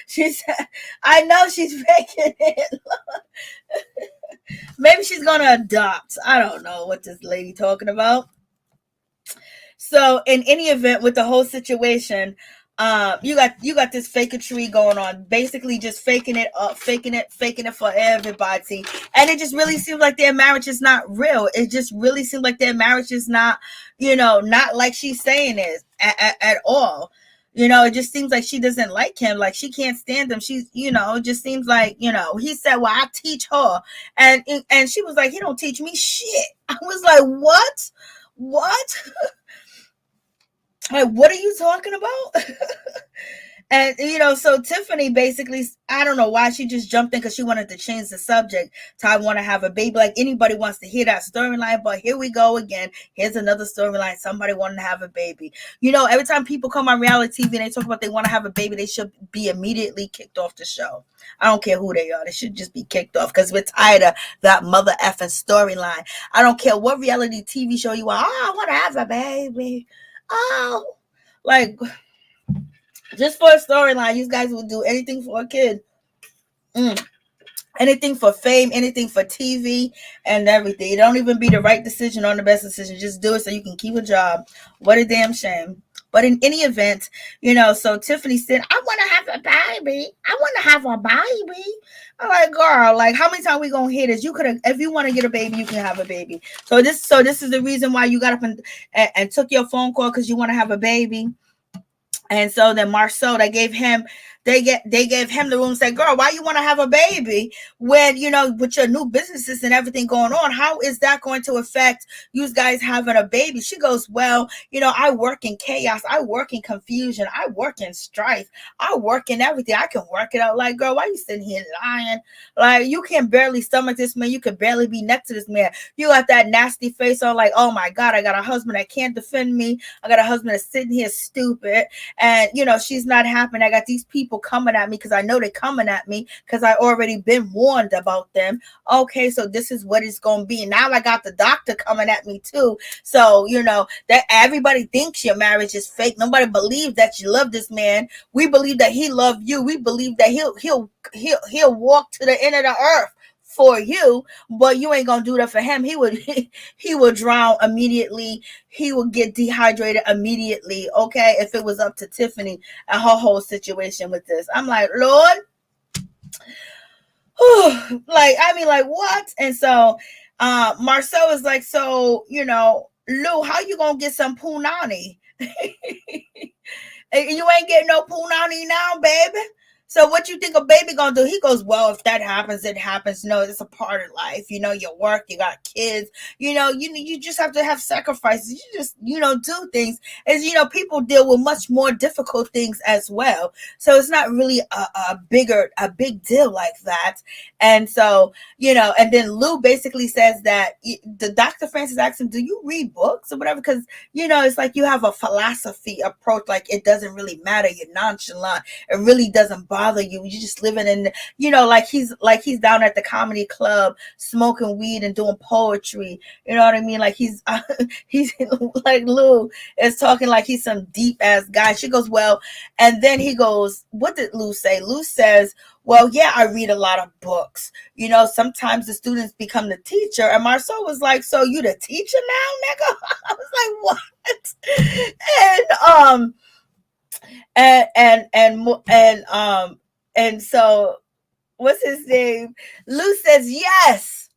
She said, I know she's making it. Maybe she's gonna adopt. I don't know what this lady talking about. So in any event, with the whole situation, you got this fakery going on, basically just faking it up, faking it for everybody, and it just really seems like their marriage is not real. It just really seems like their marriage is not, not like she's saying is at all. It just seems like she doesn't like him, like she can't stand him. She's, it just seems like, he said, well, I teach her, and she was like, he don't teach me shit. I was like, what? Like, what are you talking about? And, so Tiffany basically, I don't know why she just jumped in, because she wanted to change the subject to I want to have a baby. Like, anybody wants to hear that storyline, but here we go again. Here's another storyline. Somebody wanting to have a baby. Every time people come on reality TV and they talk about they want to have a baby, they should be immediately kicked off the show. I don't care who they are. They should just be kicked off, because we're tired of that mother effing storyline. I don't care what reality TV show you are. Oh, I want to have a baby. Oh, like, just for a storyline, you guys will do anything for a kid. Anything for fame, anything for TV and everything. It don't even be the right decision or the best decision. Just do it so you can keep a job. What a damn shame. But in any event, so Tiffany said, I want to have a baby. I want to have a baby. I'm like, girl, like, how many times we gonna hear this? You could have, if you want to get a baby, you can have a baby. So this is the reason why you got up and took your phone call, because you want to have a baby. And so then Marsau, they gave him the room and said, girl, why you want to have a baby when, with your new businesses and everything going on, how is that going to affect you guys having a baby? She goes, well, I work in chaos. I work in confusion. I work in strife. I work in everything. I can work it out. Like, girl, why you sitting here lying? Like, you can barely stomach this man. You can barely be next to this man. You got that nasty face on, like, oh my God, I got a husband that can't defend me. I got a husband that's sitting here stupid. And, she's not happy. I got these people coming at me, because I know they're coming at me, because I already been warned about them. Okay, so this is what it's going to be. Now I got the doctor coming at me too. So, that everybody thinks your marriage is fake. Nobody believes that you love this man. We believe that he loved you. We believe that he'll walk to the end of the earth for you, but you ain't gonna do that for him. He would drown immediately. He would get dehydrated immediately. Okay, if it was up to Tiffany and her whole situation with this, I'm like, Lord, like what? And so Marsau is like, so Lou, how you gonna get some punani? You ain't getting no punani now, baby. So what you think a baby gonna do? He goes, well, if that happens, it happens. No, it's a part of life. You work, you got kids. You just have to have sacrifices. You just, do things. As people deal with much more difficult things as well. So it's not really a big deal like that. And so, and then Lou basically says that the Dr. Francis asked him, do you read books or whatever? Because, it's like you have a philosophy approach, like it doesn't really matter. You're nonchalant. It really doesn't bother you. You just living in, like he's down at the comedy club smoking weed and doing poetry. You know what I mean? Like he's like Lou is talking like he's some deep ass guy. She goes, well, and then he goes, what did Lou say? Lou says, well, yeah, I read a lot of books. Sometimes the students become the teacher. And Marsau was like, so you the teacher now, nigga? I was like, what? And so what's his name? Lou says, yes,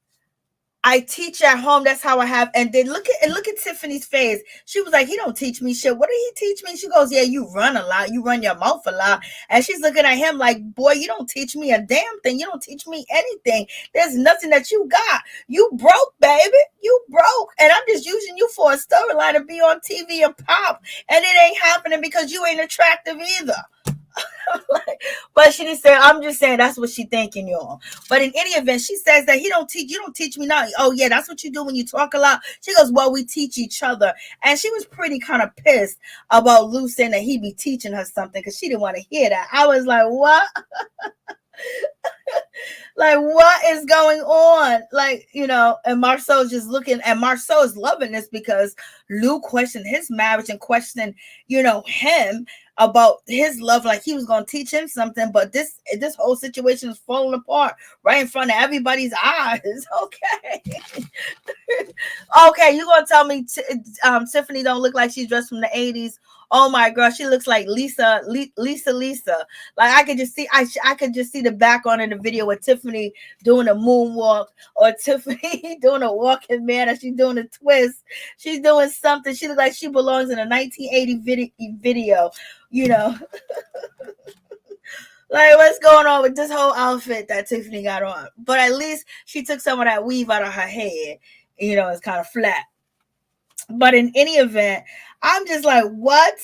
I teach at home. That's how I have. And then look at Tiffany's face. She was like, he don't teach me shit. What did he teach me? She goes, yeah, you run a lot. You run your mouth a lot. And she's looking at him like, boy, you don't teach me a damn thing. You don't teach me anything. There's nothing that you got. You broke, baby. You broke. And I'm just using you for a storyline to be on TV and pop. And it ain't happening because you ain't attractive either. But she didn't say, I'm just saying that's what she thinking, y'all. But in any event, she says that you don't teach me now. Oh yeah, that's what you do when you talk a lot. She goes, well, we teach each other. And she was pretty kind of pissed about Lou saying that he be teaching her something, because she didn't want to hear that. I was like, what? Like, what is going on? Like, and Marsau's just looking, and Marsau is loving this because Lou questioned his marriage and questioned, him about his love, like he was going to teach him something. But this whole situation is falling apart right in front of everybody's eyes. Okay. Okay, you gonna tell me Tiffany don't look like she's dressed from the 80s? Oh my gosh, she looks like Lisa. Like I could just see, I could just see the background in the video with Tiffany doing a moonwalk, or Tiffany doing a walking man, or she's doing a twist. She's doing something. She looks like she belongs in a 1980 video. Like, what's going on with this whole outfit that Tiffany got on? But at least she took some of that weave out of her head. It's kind of flat. But in any event, I'm just like, what?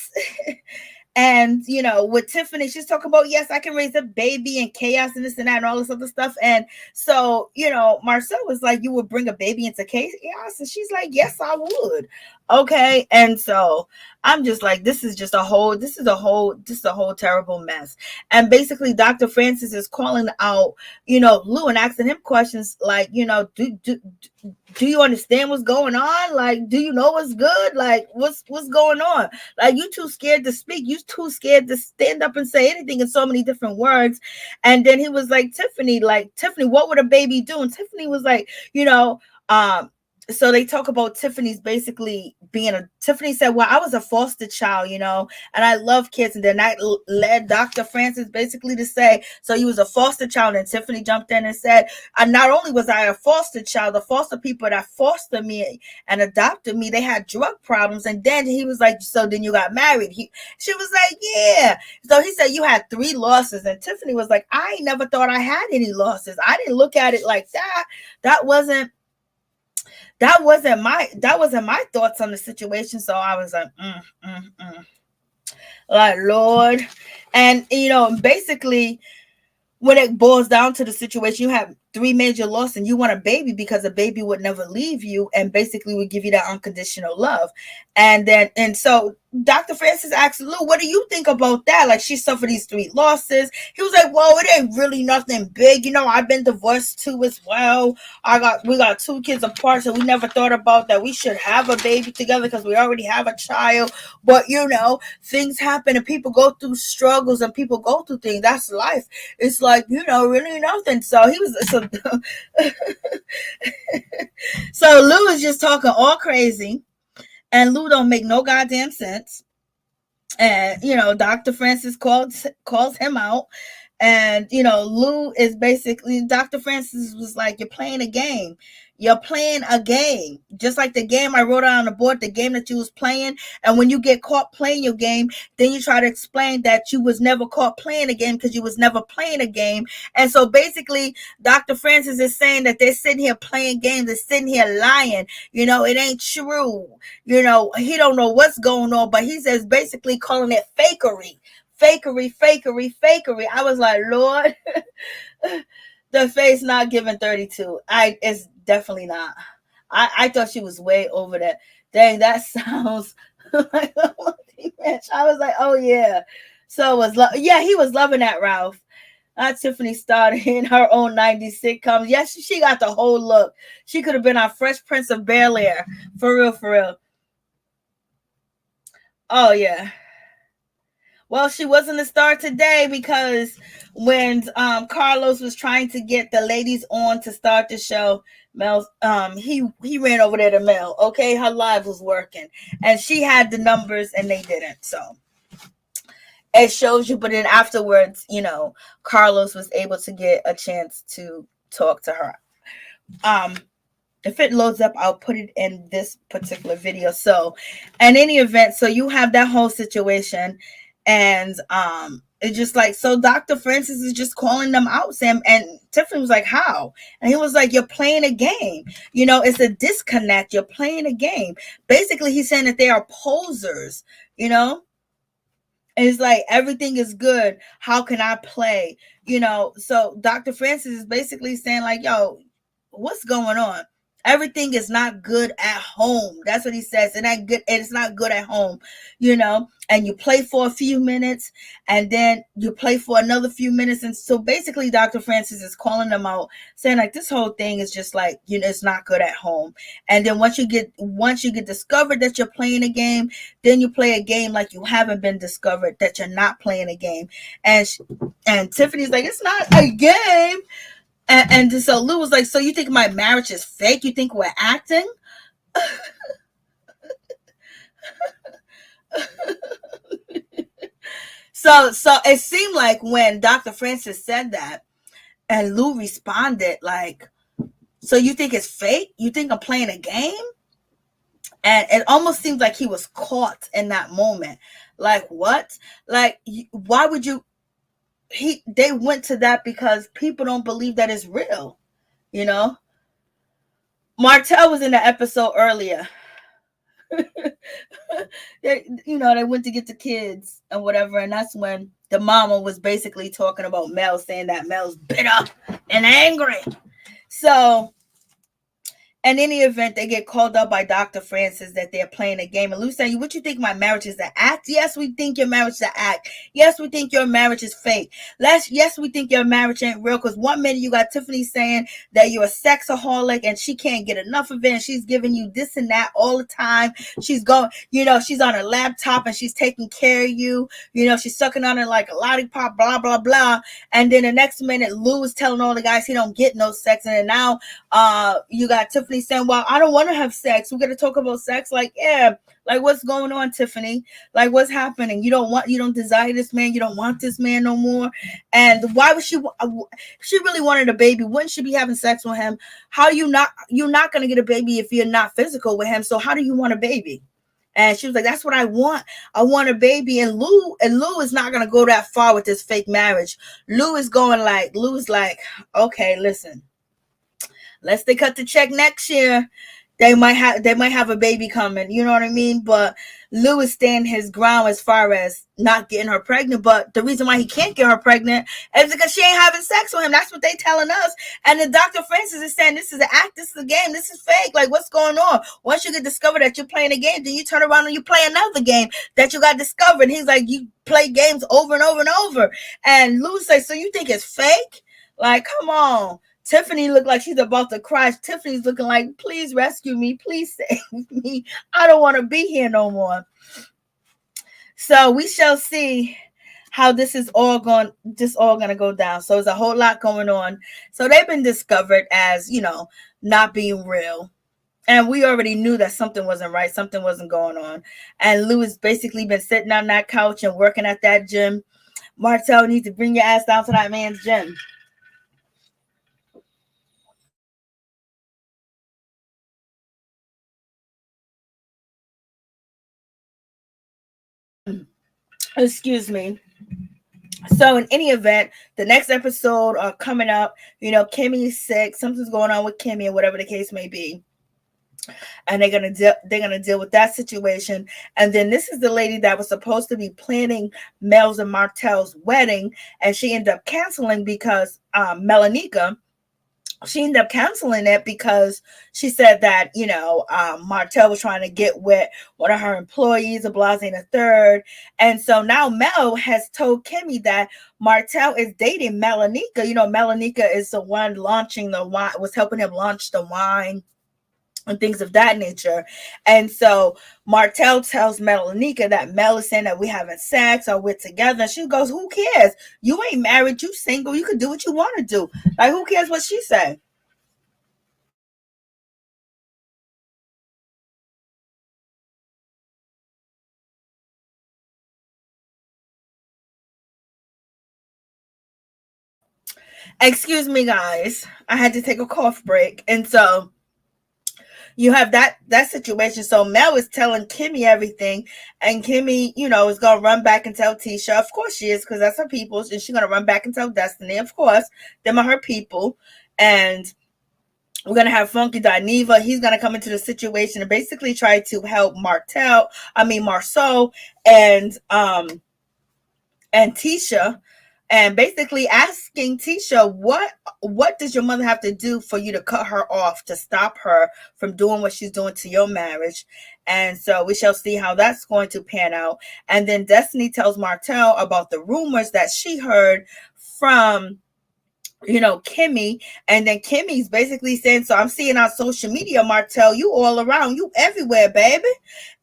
And, with Tiffany, she's talking about, yes, I can raise a baby and chaos and this and that and all this other stuff. And so, Marsau was like, you would bring a baby into chaos? And she's like, yes, I would. Okay. And so I'm just like, this is a whole terrible mess. And basically Dr. Francis is calling out, Lou, and asking him questions like, do you understand what's going on? Like, do you know what's good? Like, what's going on? Like, you too scared to speak. You too scared to stand up and say anything in so many different words. And then he was like, Tiffany, what would a baby do? And Tiffany was like, so they talk about Tiffany's basically Tiffany said, well, I was a foster child, and I love kids. And then that led Dr. Francis basically to say, so you was a foster child. And Tiffany jumped in and said, not only was I a foster child, the foster people that fostered me and adopted me, they had drug problems. And then he was like, so then you got married? She was like, yeah. So he said, you had 3 losses. And Tiffany was like, I never thought I had any losses. I didn't look at it like that. That wasn't my thoughts on the situation. So I was like, like, Lord. And basically when it boils down to the situation, you have 3 major losses and you want a baby because a baby would never leave you and basically would give you that unconditional love. And so Dr. Francis asked Lou, what do you think about that? Like, she suffered these 3 losses. He was like, well, it ain't really nothing big. I've been divorced too as well. We got 2 kids apart, so we never thought about that we should have a baby together because we already have a child. But things happen and people go through struggles and people go through things. That's life. It's like, really nothing. So he was so Lou is just talking all crazy. And Lou don't make no goddamn sense. And, Dr. Francis calls him out. And, Lou is basically, Dr. Francis was like, you're playing a game. You're playing a game. Just like the game I wrote on the board, the game that you was playing. And when you get caught playing your game, then you try to explain that you was never caught playing a game because you was never playing a game. And so basically, Dr. Francis is saying that they're sitting here playing games. They're sitting here lying. It ain't true. He don't know what's going on, but he says basically calling it fakery. Fakery. I was like, Lord, the face not giving 32. It's definitely not. I thought she was way over that. Dang, that sounds like a match. I was like, oh yeah. So it was he was loving that, Ralph. Tiffany started in her own 90s sitcoms. Yes, she got the whole look. She could have been our Fresh Prince of Bel-Air. For real. Oh yeah. Well, she wasn't a star today because when Carlos was trying to get the ladies on to start the show, Mel, he ran over there to Mel. Okay, her live was working, and she had the numbers, and they didn't. So it shows you. But then afterwards, Carlos was able to get a chance to talk to her. If it loads up, I'll put it in this particular video. So, in any event, so you have that whole situation. And it's just like, so Dr. Francis is just calling them out, Sam. And Tiffany was like, how? And he was like, you're playing a game. It's a disconnect. You're playing a game. Basically, he's saying that they are posers, And it's like, everything is good. How can I play? So Dr. Francis is basically saying like, yo, what's going on? Everything is not good at home. That's what he says. It's not good at home, and you play for a few minutes and then you play for another few minutes. And so basically Dr. Francis is calling them out, saying like this whole thing is just like, it's not good at home. And then once you get discovered that you're playing a game, then you play a game like you haven't been discovered that you're not playing a game. And Tiffany's like, it's not a game. And so Lou was like, so you think my marriage is fake? You think we're acting? So it seemed like when Dr. Francis said that, and Lou responded like, so you think it's fake? You think I'm playing a game? And it almost seems like he was caught in that moment. Like, what? Like, why would you? They went to that because people don't believe that it's real. Martell was in the episode earlier. they went to get the kids and whatever, and that's when the mama was basically talking about Mel, saying that Mel's bitter and angry. So in any event, they get called up by Dr. Francis that they're playing a game. And Lou's saying, what you think my marriage is an act? Yes, we think your marriage is an act. Yes, we think your marriage is fake. Yes, we think your marriage ain't real. Because one minute you got Tiffany saying that you're a sexaholic and she can't get enough of it. And she's giving you this and that all the time. She's going, she's on her laptop and she's taking care of you. She's sucking on it like a lollipop, blah, blah, blah. And then the next minute, Lou is telling all the guys he don't get no sex. And then now you got Tiffany saying, well, I don't want to have sex. We're going to talk about sex. Like, yeah, like what's going on, Tiffany? Like, what's happening? You don't desire this man. You don't want this man no more. And why would she really wanted a baby? Wouldn't she be having sex with him? You're not going to get a baby if you're not physical with him. So how do you want a baby? And she was like, that's what I want. I want a baby. And Lou is not going to go that far with this fake marriage. Lou's like, okay, listen. Let's they cut the check next year. They might have a baby coming. You know what I mean? But Lou is standing his ground as far as not getting her pregnant. But the reason why he can't get her pregnant is because she ain't having sex with him. That's what they telling us. And then Dr. Francis is saying this is an act, this is a game, this is fake. Like, what's going on? Once you get discovered that you're playing a game, then you turn around and you play another game that you got discovered. And he's like, you play games over and over and over. And Lou says, so you think it's fake? Like, come on. Tiffany looked like she's about to cry. Tiffany's looking like, please rescue me. Please save me. I don't want to be here no more. So we shall see how this is all going to go down. So there's a whole lot going on. So they've been discovered as, not being real. And we already knew that something wasn't right. Something wasn't going on. And Lou has basically been sitting on that couch and working at that gym. Martell needs to bring your ass down to that man's gym. Excuse me. So in any event, the next episode coming up, Kimmi's sick, something's going on with Kimmi or whatever the case may be. And they're gonna deal with that situation. And then this is the lady that was supposed to be planning Mel's and Martell's wedding, and she ended up canceling because she ended up canceling it because she said that, Martell was trying to get with one of her employees, a Blase and a third. And so now Mel has told Kimmi that Martell is dating Melanika. Melanika is the one launching the wine, was helping him launch the wine and things of that nature. And so Martell tells Melanika that Mel is saying that we having sex or we're together. She goes, who cares? You ain't married, you single, you can do what you want to do. Like, who cares what she said? Excuse me, guys. I had to take a cough break. And so you have that situation. So Mel is telling Kimmi everything, and Kimmi, is gonna run back and tell Tisha. Of course she is, because that's her people, and she's gonna run back and tell Destiny. Of course, them are her people. And we're gonna have Funky Dineva. He's gonna come into the situation and basically try to help Marsau and Tisha. and basically asking Tisha, what does your mother have to do for you to cut her off, to stop her from doing what she's doing to your marriage? And so we shall see how that's going to pan out. And then Destiny tells Martell about the rumors that she heard from Kimmi, and then Kimmy's basically saying, so I'm seeing on social media, Martell, you all around, you everywhere, baby.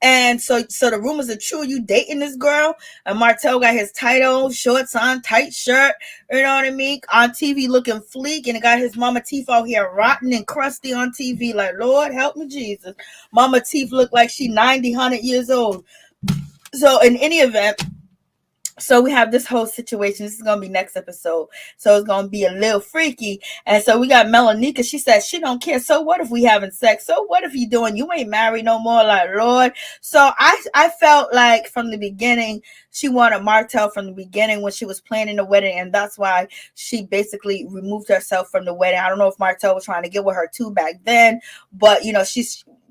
And so the rumors are true, you dating this girl. And Martell got his tight old shorts on, tight shirt, you know what I mean, on TV looking fleek, and it got his mama teeth out here rotten and crusty on TV, like, Lord help me Jesus, mama teeth look like she 90, 100 years old. So in any event, so we have this whole situation. This is going to be next episode. So it's going to be a little freaky. And so we got Melanika. She said she don't care. So what if we having sex? So what if you doing? You ain't married no more. Like, Lord. So I felt like from the beginning, she wanted Martell from the beginning when she was planning the wedding. And that's why she basically removed herself from the wedding. I don't know if Martell was trying to get with her too back then. But,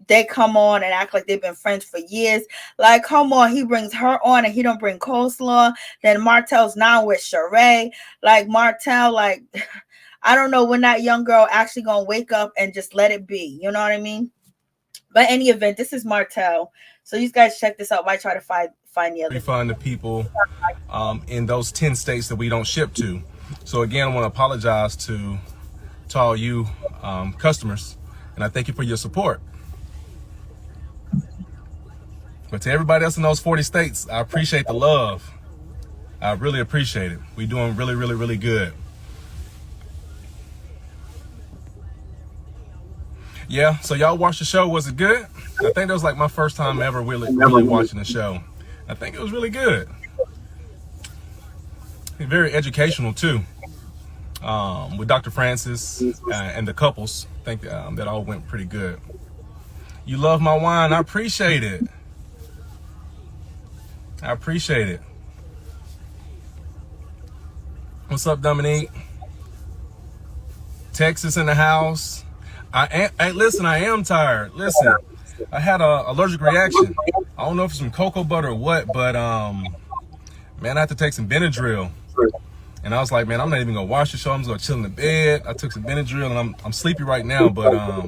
they come on and act like they've been friends for years. Like, come on, he brings her on and he don't bring coleslaw. Then Martell's now with Sheree. Like, Martell, like, I don't know when that young girl actually gonna wake up and just let it be. You know what I mean? But any event, this is Martell. So you guys check this out. I try to find the other. Refund the people in those 10 states that we don't ship to. So again, I want to apologize to all you customers, and I thank you for your support. But to everybody else in those 40 states, I appreciate the love. I really appreciate it. We're doing really, really, really good. Yeah, so y'all watched the show. Was it good? I think that was like my first time ever really watching the show. I think it was really good. Very educational too. With Dr. Francis and the couples. I think that all went pretty good. You love my wine. I appreciate it. I appreciate it. What's up, Dominique? Texas in the house. Listen, I am tired. Listen, I had an allergic reaction. I don't know if it's from cocoa butter or what, but man, I had to take some Benadryl. And I was like, man, I'm not even gonna watch the show. I'm just gonna chill in the bed. I took some Benadryl and I'm sleepy right now, but I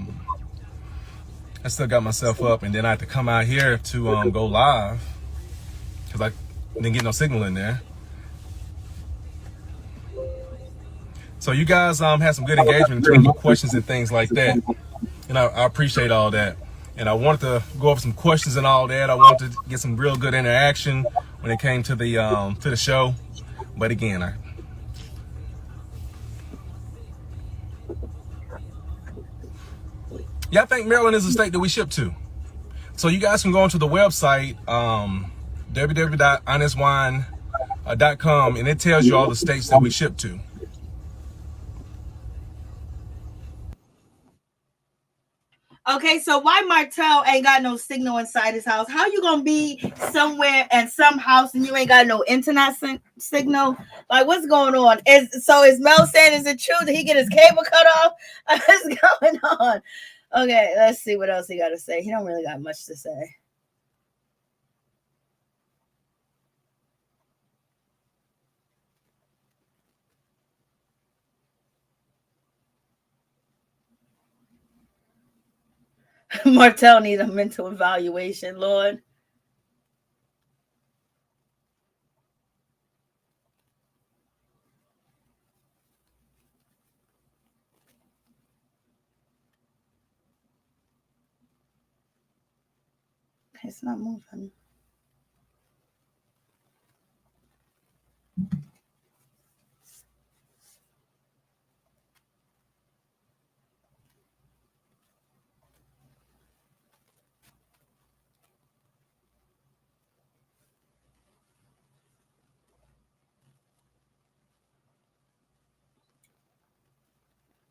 still got myself up, and then I had to come out here to go live because I didn't get no signal in there. So you guys had some good engagement in terms of questions and things like that, and I appreciate all that. And I wanted to go over some questions and all that. I wanted to get some real good interaction when it came to the show. But again, I think Maryland is a state that we ship to. So you guys can go onto the website, www.honestwine.com, and it tells you all the states that we ship to. Okay, so why Martell ain't got no signal inside his house? How you gonna be somewhere in some house and you ain't got no internet signal? Like, what's going on? Is Mel saying, is it true that he get his cable cut off? What's going on? Okay, let's see what else he got to say. He don't really got much to say. Martell needs a mental evaluation, Lord. It's not moving.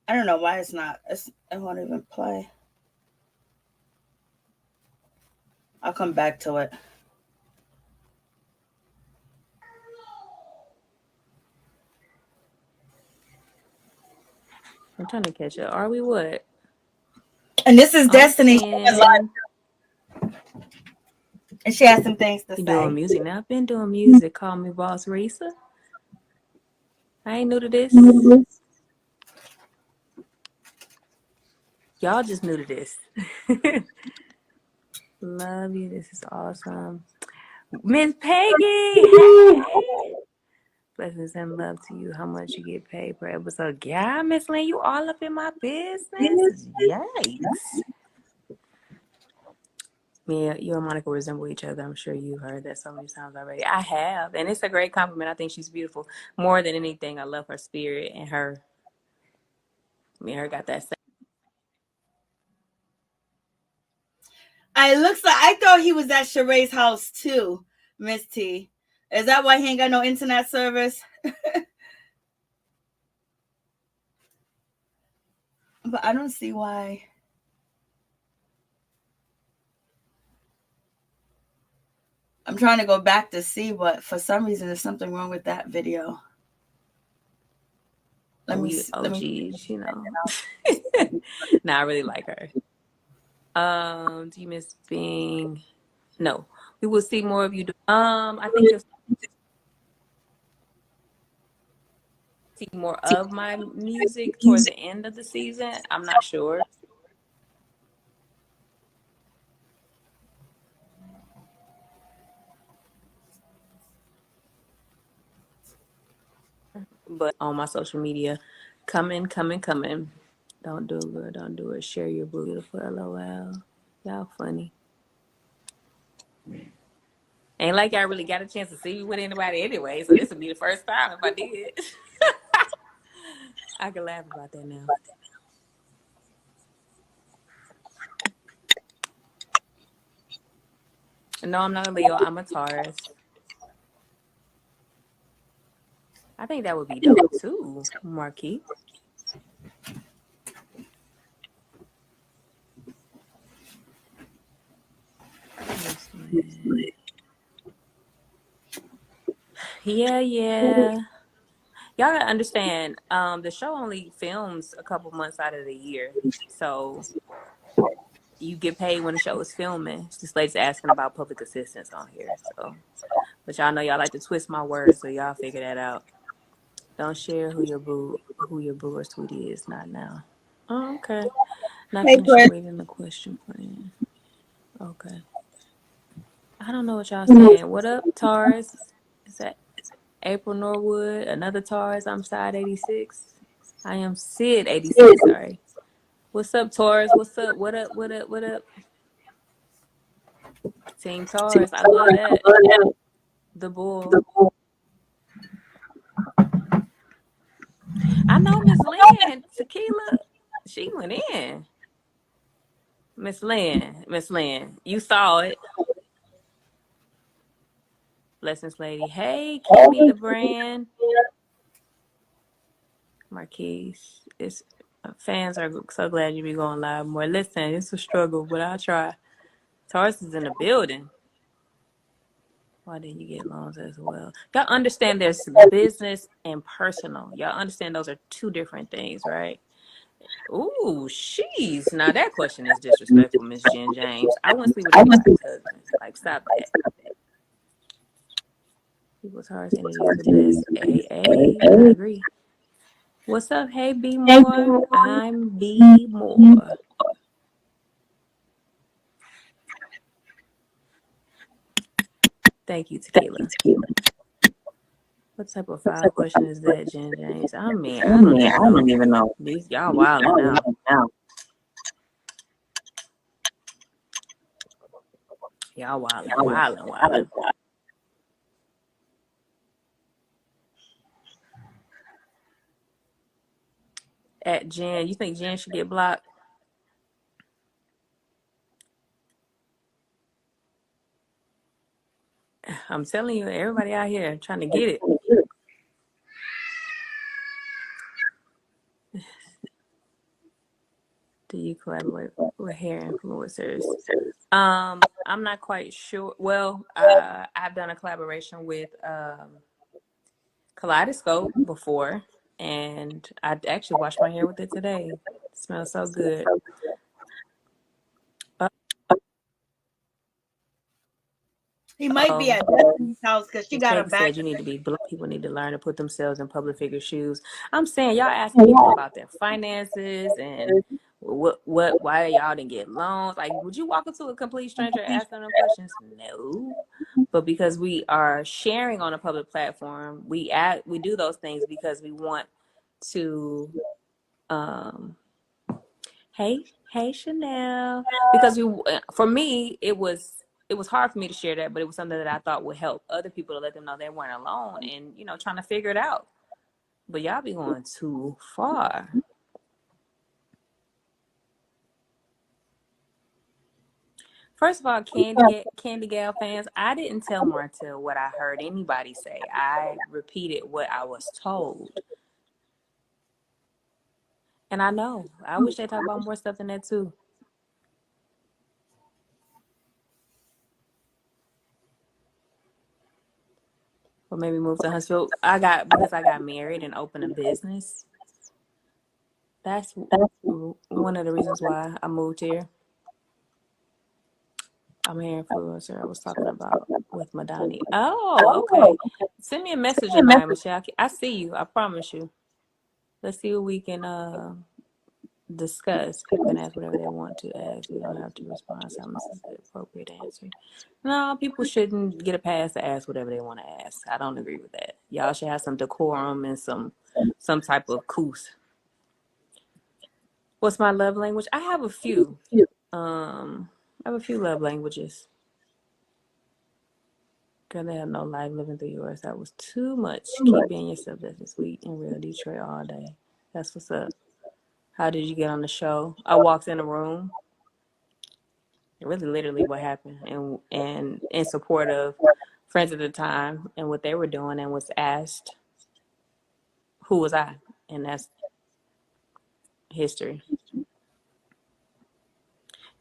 I don't know why it's not. It won't even play. I'll come back to it. I'm trying to catch up. Are we what? And this is Destiny. And she has some things to say. Doing music now. I've been doing music. Call me Boss Risa. I ain't new to this. Y'all just new to this. Love you. This is awesome. Miss Peggy, hey. Blessings and love to you. How much you get paid per episode? Yeah, Miss Lynn, you all up in my business? Yikes. Me, you and Monica resemble each other. I'm sure you've heard that so many times already. I have, and it's a great compliment. I think she's beautiful. More than anything, I love her spirit and her. Me and her got that same. It looks like I thought he was at Sheree's house too, Miss T. Is that why he ain't got no internet service? But I don't see why. I'm trying to go back to see, but for some reason there's something wrong with that video. Let me see. OGs, you know. Nah, I really like her. Do you miss being? No, we will see more of you. I think you'll see more of my music toward the end of the season. I'm not sure. But on my social media, coming. Don't do good, don't do it. Share your beautiful LOL. Y'all funny. Ain't like y'all really got a chance to see me with anybody anyway, so this would be the first time if I did. I can laugh about that now. No, I'm not a Leo. I'm a Taurus. I think that would be dope too, Marquis. Yeah. Y'all gotta understand, the show only films a couple months out of the year. So you get paid when the show is filming. This lady's asking about public assistance on here. So, but y'all know y'all like to twist my words, so y'all figure that out. Don't share who your boo or sweetie is. Not now. Oh, okay. Not finished waiting the question for you. Okay. I don't know what y'all saying. What up, Taurus? Is that April Norwood? Another Taurus? I'm Side 86. I am Sid 86. Sorry. What's up, Taurus? What's up? What up? Team Taurus. I love that. The bull. I know Miss Lynn. Tequila. She went in. Miss Lynn. You saw it. Blessings, lady. Hey, Kimmi the brand. Marquise. It's fans are so glad you be going live more. Listen, it's a struggle, but I'll try. Taurus is in the building. Why didn't you get loans as well? Y'all understand there's business and personal. Y'all understand those are two different things, right? Ooh, she's now that question is disrespectful, Miss Jen James. I wouldn't sleep with anybody's husband. Like, stop that. People's hearts energy is the best. I agree. What's up? Hey, B More. I'm B More. Thank you, Tequila. What type of foul question is that, Jen James? I mean, I don't even know. These y'all wilding now. Y'all wilding. At Jen, you think Jen should get blocked? I'm telling you, everybody out here trying to get it. Do you collaborate with hair influencers? I'm not quite sure. Well, I've done a collaboration with Kaleidoscope before, and I actually washed my hair with it today. It smells so good. He might be at Destiny's house because she got her Peggy back. said you need to be black. People need to learn to put themselves in public figure shoes. I'm saying y'all asking people about their finances and why y'all didn't get loans. Like, would you walk up to a complete stranger and ask them questions? No. But because we are sharing on a public platform, we do those things because we want to hey Chanel, because for me it was hard for me to share that, but it was something that I thought would help other people to let them know they weren't alone and trying to figure it out. But y'all be going too far. First of all, Candy Gal fans, I didn't tell Martell what I heard anybody say. I repeated what I was told. And I know. I wish they talked about more stuff than that too. Or maybe move to Huntsville. Because I got married and opened a business. That's one of the reasons why I moved here. I'm an influencer I was talking about with Madani. Oh, okay. Send me a message tonight, Michelle. I see you. I promise you. Let's see what we can discuss. People can ask whatever they want to ask. We don't have to respond. Silence is the appropriate answer. No, people shouldn't get a pass to ask whatever they want to ask. I don't agree with that. Y'all should have some decorum and some type of couth. What's my love language? I have a few. I have a few love languages. Girl, they have no life living through yours. That was too much. Keep being yourself. That's sweet and real Detroit all day. That's what's up. How did you get on the show? I walked in a room. Really, literally what happened. And in support of friends at the time and what they were doing, and was asked, who was I? And that's history.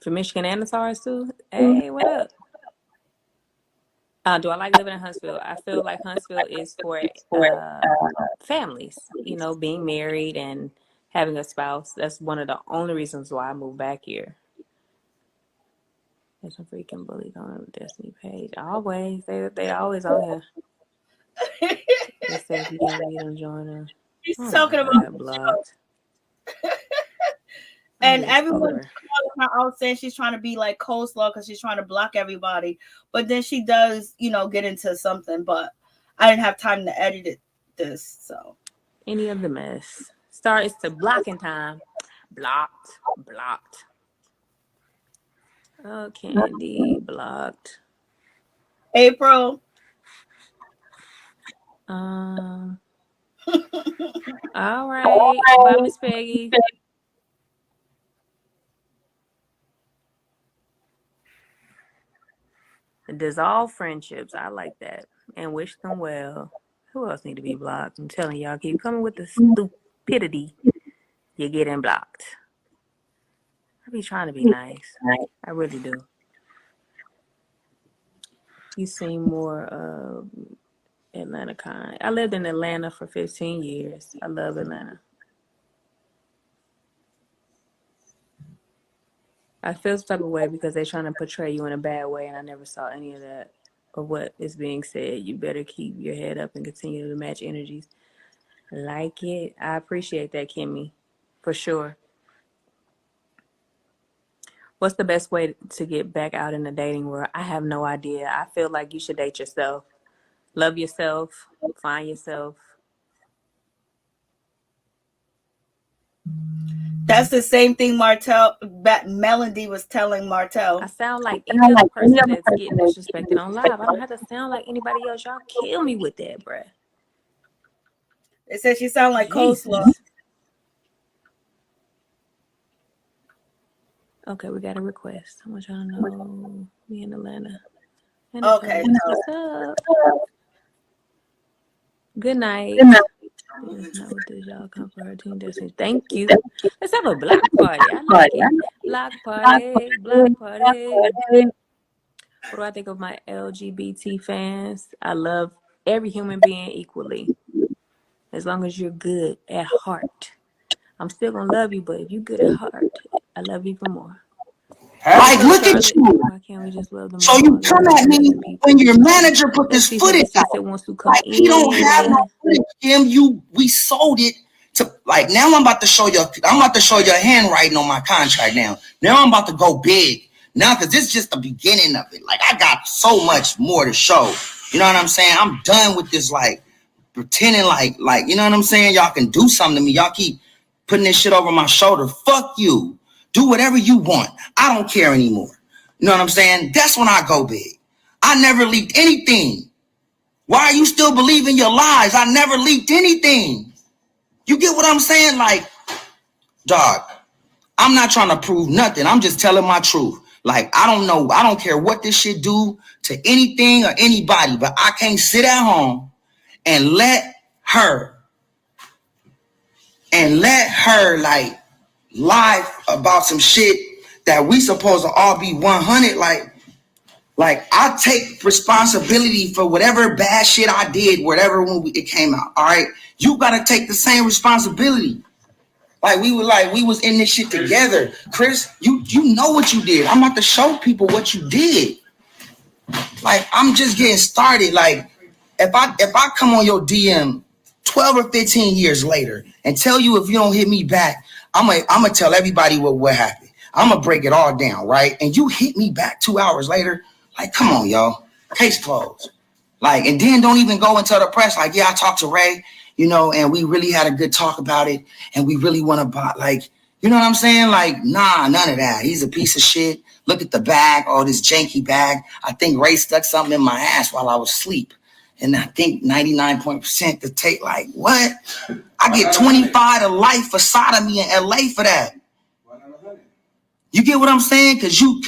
For Michigan and the Taurus too. Hey, what up? Do I like living in Huntsville? I feel like Huntsville is for families, being married and having a spouse. That's one of the only reasons why I moved back here. There's some freaking bullies on the Destiny page. Always. They always on here. They say if you can't read them, join them. She's talking about blocked. And everyone's calling her out saying she's trying to be like coleslaw because she's trying to block everybody. But then she does, get into something. But I didn't have time to edit this. So any of the mess. It's to blocking time. Blocked. Oh, Candy, blocked. April. All right. Bye, Miss Peggy. Dissolve friendships. I like that. And wish them well. Who else need to be blocked? I'm telling y'all, keep coming with the stupidity. You're getting blocked. I be trying to be nice. I really do. You seem more Atlanta kind. I lived in Atlanta for 15 years. I love Atlanta. I feel some type of way because they're trying to portray you in a bad way, and I never saw any of that or what is being said. You better keep your head up and continue to match energies. Like it. I appreciate that, Kimmi, for sure. What's the best way to get back out in the dating world? I have no idea. I feel like you should date yourself. Love yourself. Find yourself. That's the same thing Melody was telling Martell. I sound like any other person that's getting disrespected on live. I don't have to sound like anybody else. Y'all kill me with that, bruh. It says she sound like coleslaw. Okay, we got a request. I want y'all to know me in Atlanta. Okay. What's up? Good night. Y'all come for her team Destiny. Thank you. Let's have a block party. I like it. Block party. What do I think of my LGBT fans? I love every human being equally. As long as you're good at heart. I'm still gonna love you, but if you're good at heart, I love you even more. Like, look at you. Why can't we just love them So all? you come at me when your manager put this footage out. Wants to come Like, he don't have no footage, Kim. We sold it to, like, now I'm about to show you your handwriting on my contract now. Now I'm about to go big. Now, because this is just the beginning of it. Like, I got so much more to show. You know what I'm saying? I'm done with this, like, pretending like, you know what I'm saying? Y'all can do something to me. Y'all keep putting this shit over my shoulder. Fuck you. Do whatever you want. I don't care anymore. You know what I'm saying? That's when I go big. I never leaked anything. Why are you still believing your lies? I never leaked anything. You get what I'm saying? Like, dog, I'm not trying to prove nothing. I'm just telling my truth. Like, I don't know. I don't care what this shit do to anything or anybody, but I can't sit at home and let her like lie about some shit that we supposed to all be 100. Like I take responsibility for whatever bad shit I did, whatever when it came out. All right, you gotta take the same responsibility. Like we was in this shit together. Chris, you know what you did. I'm about to show people what you did. Like, I'm just getting started. Like, if I come on your DM 12 or 15 years later and tell you if you don't hit me back, I'm gonna tell everybody what happened. I'm gonna break it all down, right? And you hit me back 2 hours later, like, come on, yo, case closed. Like, and then don't even go and tell the press, like, yeah, I talked to Ray, you know, and we really had a good talk about it, and we really want to buy, like, you know what I'm saying? Like, nah, none of that. He's a piece of shit. Look at the bag, all this janky bag. I think Ray stuck something in my ass while I was asleep. And I think 99% to take, like, what? I get 25 to life for sodomy in LA for that. You get what I'm saying? Cause you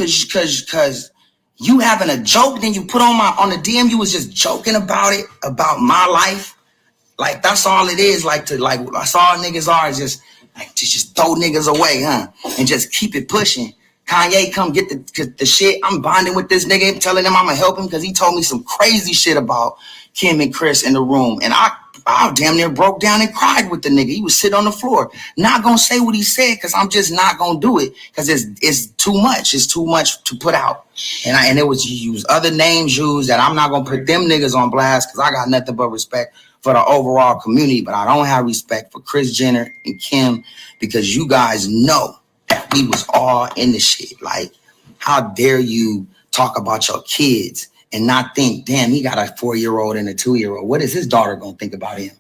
having a joke, then you put on the DM, you was just joking about it, about my life. Like, that's all it is. Like, that's all niggas are, is just like to just throw niggas away, huh? And just keep it pushing. Kanye come get the shit. I'm bonding with this nigga, telling him I'm gonna help him because he told me some crazy shit about Kim and Chris in the room. And I damn near broke down and cried with the nigga. He was sitting on the floor. Not gonna say what he said because I'm just not gonna do it because it's too much. It's too much to put out. And it was used other names used that I'm not gonna put them niggas on blast because I got nothing but respect for the overall community, but I don't have respect for Kris Jenner and Kim because you guys know that we was all in the shit. Like, how dare you talk about your kids and not think, damn, he got a 4-year-old and a 2-year-old. What is his daughter gonna think about him?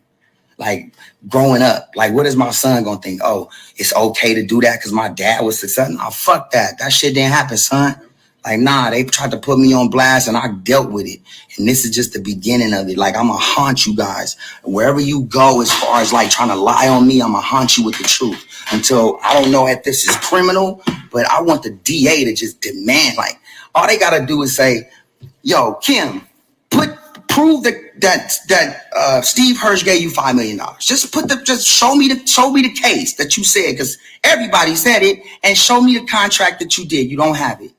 Like, growing up, like, what is my son gonna think? Oh, it's okay to do that because my dad was successful. Nah, fuck that. That shit didn't happen, son. Like, nah, they tried to put me on blast and I dealt with it. And this is just the beginning of it. Like, I'm gonna haunt you guys. Wherever you go, as far as like trying to lie on me, I'm gonna haunt you with the truth. Until, I don't know if this is criminal, but I want the DA to just demand, like, all they gotta do is say, yo, Kim, prove that Steve Hirsch gave you $5 million. Just show me the case that you said, because everybody said it, and show me the contract that you did. You don't have it.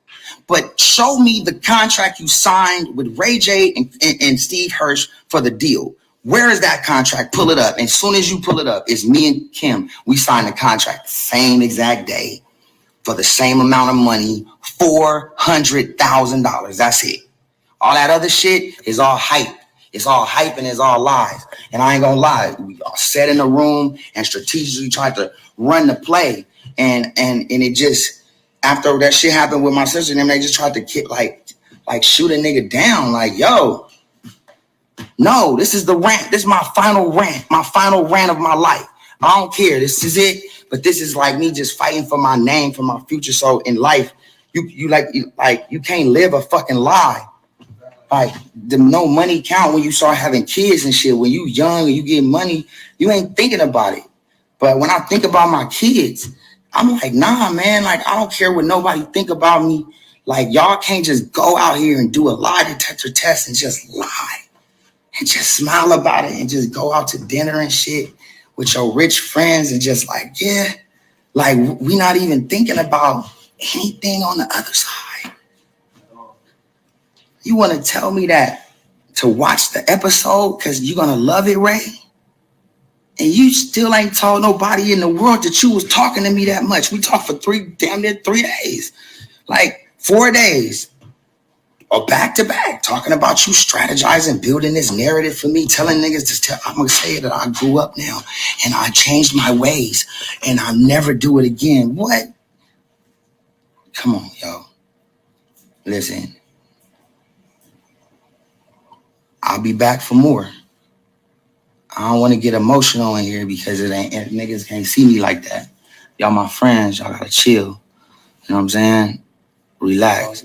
But show me the contract you signed with Ray J and Steve Hirsch for the deal. Where is that contract? Pull it up. And as soon as you pull it up, it's me and Kim. We signed the contract the same exact day for the same amount of money, $400,000. That's it. All that other shit is all hype. It's all hype and it's all lies. And I ain't gonna lie. We all sat in the room and strategically tried to run the play. And it just... After that shit happened with my sister and them, they just tried to like shoot a nigga down. Like, yo, no, this is the rant. This is my final rant of my life. I don't care. This is it. But this is like me just fighting for my name, for my future. So in life, you can't live a fucking lie. Like, the no money count when you start having kids and shit. When you young and you get money, you ain't thinking about it. But when I think about my kids, I'm like, nah, man, like, I don't care what nobody think about me. Like, y'all can't just go out here and do a lie detector test and just lie and just smile about it and just go out to dinner and shit with your rich friends and just like, yeah, like, we not even thinking about anything on the other side. You want to tell me that to watch the episode because you're going to love it, Ray? And you still ain't told nobody in the world that you was talking to me that much. We talked for damn near 3 days. Like 4 days or back to back, talking about you strategizing, building this narrative for me, telling niggas to I'm gonna say that I grew up now and I changed my ways and I'll never do it again. What? Come on, yo. Listen. I'll be back for more. I don't want to get emotional in here because niggas can't see me like that. Y'all my friends, y'all gotta chill. You know what I'm saying? Relax.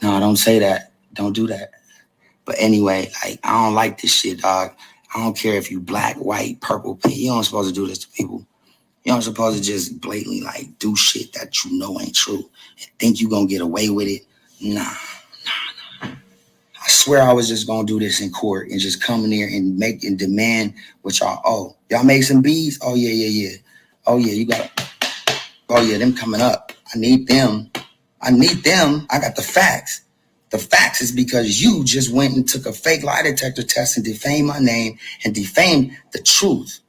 No, don't say that. Don't do that. But anyway, like, I don't like this shit, dog. I don't care if you black, white, purple, pink. You don't supposed to do this to people. You don't supposed to just blatantly like do shit that you know ain't true and think you gonna get away with it. Nah. I swear I was just gonna do this in court and just come in there and make and demand what y'all owe. Y'all make some bees? Oh yeah. Oh yeah, you got. Oh yeah, them coming up. I need them. I got the facts. The facts is because you just went and took a fake lie detector test and defamed my name and defamed the truth,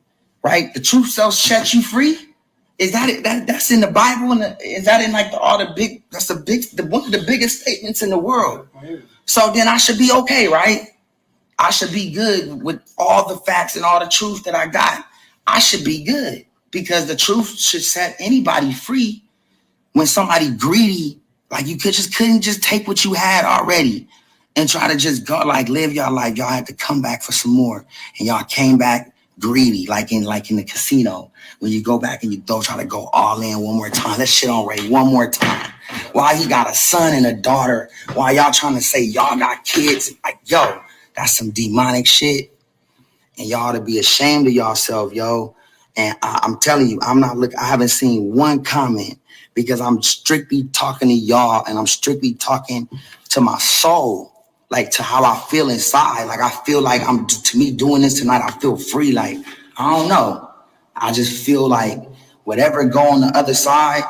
right? The truth shall set you free. Is that it? That's in the Bible, and is that in like one of the biggest statements in the world? So then I should be okay, right? I should be good with all the facts and all the truth that I got. I should be good because the truth should set anybody free. When somebody greedy, like you couldn't just take what you had already and try to just go like live y'all life. Y'all had to come back for some more, and y'all came back greedy, like in the casino when you go back and you don't try to go all in one more time. Let's shit on Ray one more time. While he got a son and a daughter, while y'all trying to say y'all got kids, like yo, that's some demonic shit, and y'all ought to be ashamed of yourself, yo. And I'm telling you, I haven't seen one comment. Because I'm strictly talking to y'all and I'm strictly talking to my soul, like to how I feel inside. Like I feel like to me doing this tonight, I feel free. Like, I don't know. I just feel like whatever go on the other side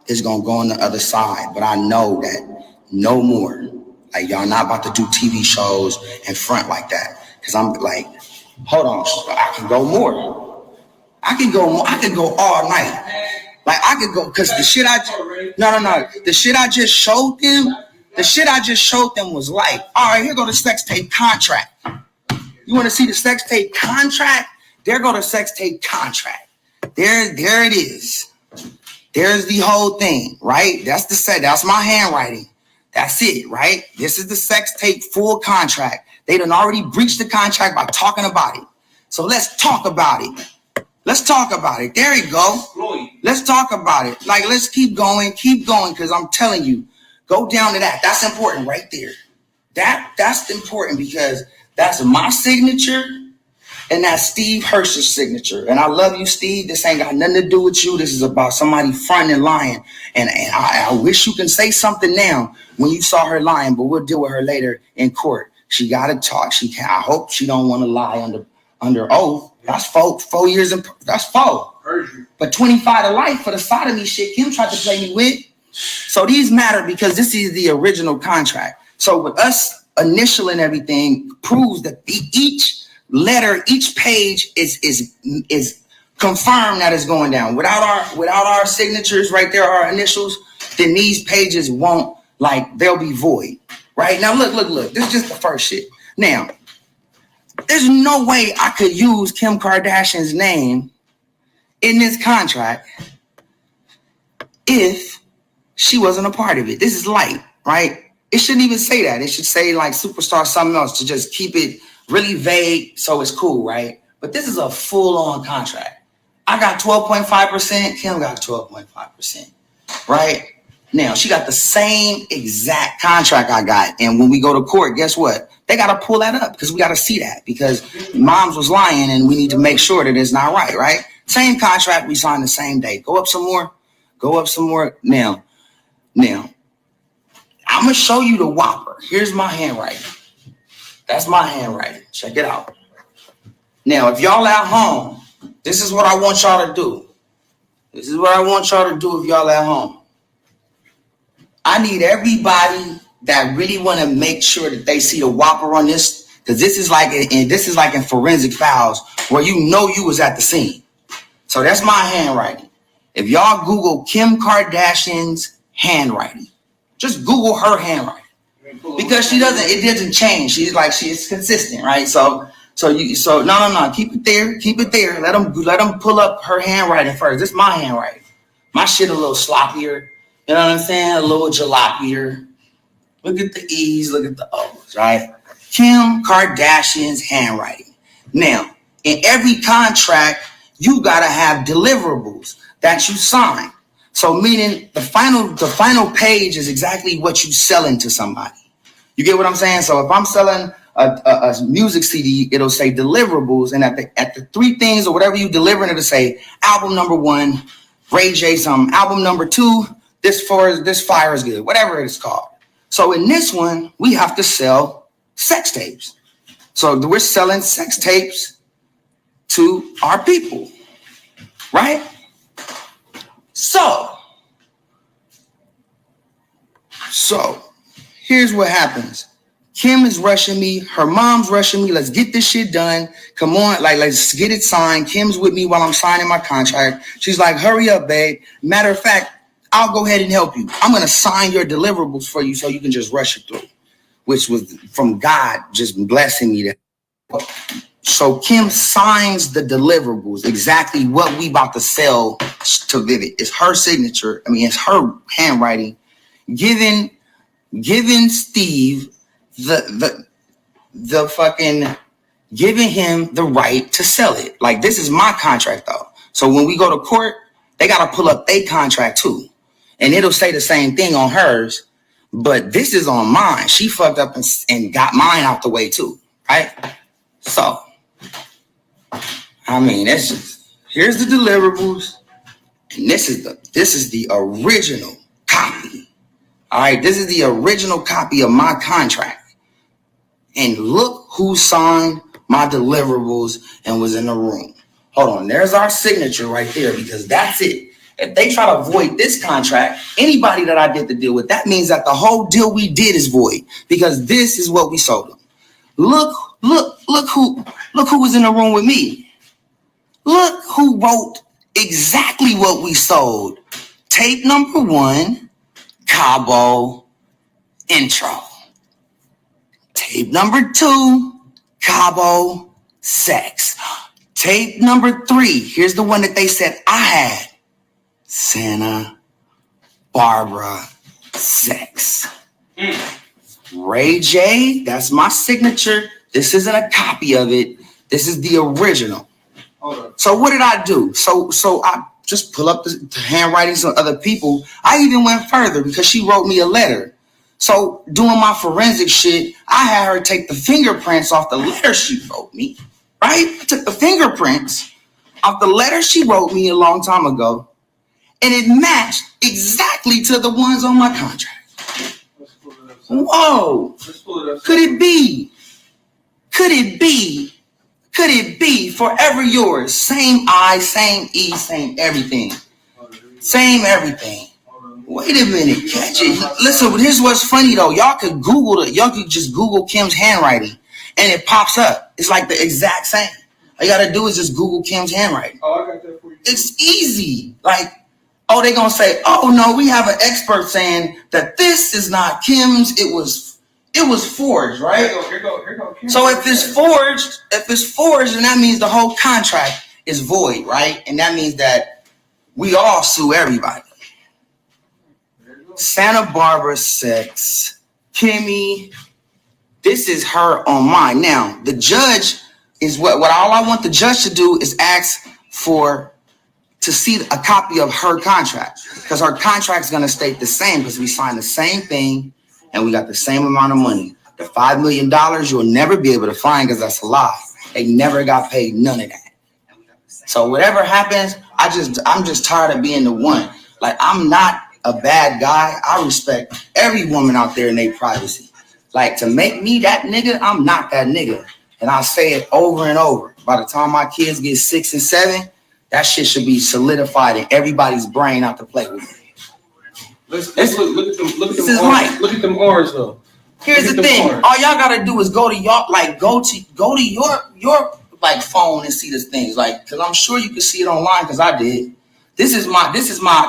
is going to go on the other side. But I know that no more. Like y'all not about to do TV shows in front like that. Because I'm like, hold on, I can go more. I can go all night. Like I could go because the shit the shit I just showed them was like, all right, here go the sex tape contract. You want to see the sex tape contract? There go the sex tape contract. There it is. There's the whole thing, right? That's my handwriting. That's it, right? This is the sex tape full contract. They done already breached the contract by talking about it. So let's talk about it. Let's talk about it. There you go. Let's talk about it. Like, let's keep going, because I'm telling you, go down to that. That's important right there. That's important because that's my signature and that's Steve Hirsch's signature. And I love you, Steve. This ain't got nothing to do with you. This is about somebody fronting and lying. And I wish you can say something now when you saw her lying, but we'll deal with her later in court. She got to talk. I hope she don't want to lie under oath. That's 4 years. That's 4. But 25 to life for the sodomy shit Kim tried to play me with. So these matter because this is the original contract. So with us initialing everything proves that each letter, each page is confirmed that it's going down. Without our signatures right there, our initials, then these pages won't, like, they'll be void. Right? Now look. This is just the first shit. Now, there's no way I could use Kim Kardashian's name in this contract if she wasn't a part of it. This is light, right? It shouldn't even say that. It should say like superstar something else to just keep it really vague so it's cool, right? But this is a full-on contract. I got 12.5%. Kim got 12.5%, right? Now, she got the same exact contract I got. And when we go to court, guess what? They got to pull that up because we got to see that because moms was lying and we need to make sure that it's not right? Same contract, we signed the same day. Go up some more. Now, I'm going to show you the whopper. Here's my handwriting. That's my handwriting. Check it out. Now, if y'all at home, this is what I want y'all to do. This is what I want y'all to do if y'all at home. I need everybody that really want to make sure that they see the whopper on this, because this is like in forensic files where you know you was at the scene. So that's my handwriting. If y'all Google Kim Kardashian's handwriting, Just Google her handwriting. Because it doesn't change. She's consistent, right? So no. Keep it there. Let them pull up her handwriting first. This is my handwriting. My shit a little sloppier. You know what I'm saying? A little jalopier. Look at the E's, look at the O's, right? Kim Kardashian's handwriting. Now, in every contract, you gotta have deliverables that you sign. So meaning the final page is exactly what you selling to somebody. You get what I'm saying? So if I'm selling a music CD, it'll say deliverables, and at the three things or whatever you delivering, it'll say album number 1, Ray J something, album number 2, this fire is good, whatever it's called. So in this one, we have to sell sex tapes. So we're selling sex tapes to our people, right? So here's what happens. Kim is rushing me. Her mom's rushing me. Let's get this shit done. Come on, let's get it signed. Kim's with me while I'm signing my contract. She's like, hurry up, babe. Matter of fact, I'll go ahead and help you. I'm going to sign your deliverables for you so you can just rush it through, which was from God just blessing me. So Kim signs the deliverables, exactly what we about to sell to Vivid. It's her signature. I mean, it's her handwriting, giving Steve giving him the right to sell it. Like, this is my contract though. So when we go to court, they got to pull up their contract too. And it'll say the same thing on hers, but this is on mine. She fucked up and got mine out the way too, right? So, I mean, that's just, here's the deliverables, and this is the original copy. All right, this is the original copy of my contract. And look who signed my deliverables and was in the room. Hold on, there's our signature right there, because that's it. If they try to void this contract, anybody that I did the deal with, that means that the whole deal we did is void, because this is what we sold them. Look who was in the room with me. Look who wrote exactly what we sold. Tape number 1, Cabo intro. Tape number 2, Cabo sex. Tape number 3, here's the one that they said I had. Santa Barbara sex. Ray J, that's my signature. This isn't a copy of it. This is the original. So what did I do? So I just pull up the handwritings of other people. I even went further because she wrote me a letter. So doing my forensic shit, I had her take the fingerprints off the letter she wrote me, right? I took the fingerprints off the letter she wrote me a long time ago, and it matched exactly to the ones on my contract. Whoa. Could it be? Could it be? Could it be? Forever yours. Same I, same E, same everything. Same everything. Wait a minute. Catch it. Listen, here's what's funny though. Y'all could Google it. Y'all could just Google Kim's handwriting and it pops up. It's like the exact same. All you gotta do is just Google Kim's handwriting. Oh, I got that for you. It's easy. Like, oh, they're gonna say, oh no, we have an expert saying that this is not Kim's, it was forged, right? Here go. So if it's forged, then that means the whole contract is void, right? And that means that we all sue everybody. Santa Barbara sex, Kimmi, this is her on mine. Now, the judge is what all I want the judge to do is ask to see a copy of her contract, because her contract is going to state the same, because we signed the same thing and we got the same amount of money. The $5 million you'll never be able to find, because that's a lie. They never got paid none of that. So whatever happens, I'm just tired of being the one. Like, I'm not a bad guy. I respect every woman out there in their privacy. Like, to make me that nigga, I'm not that nigga. And I say it over and over. By the time my kids get 6 and 7, that shit should be solidified in everybody's brain not to play with me. Look at them orange though. Here's the thing. All y'all gotta do is go to your like phone and see these things. Like, cause I'm sure you can see it online, cause I did. This is my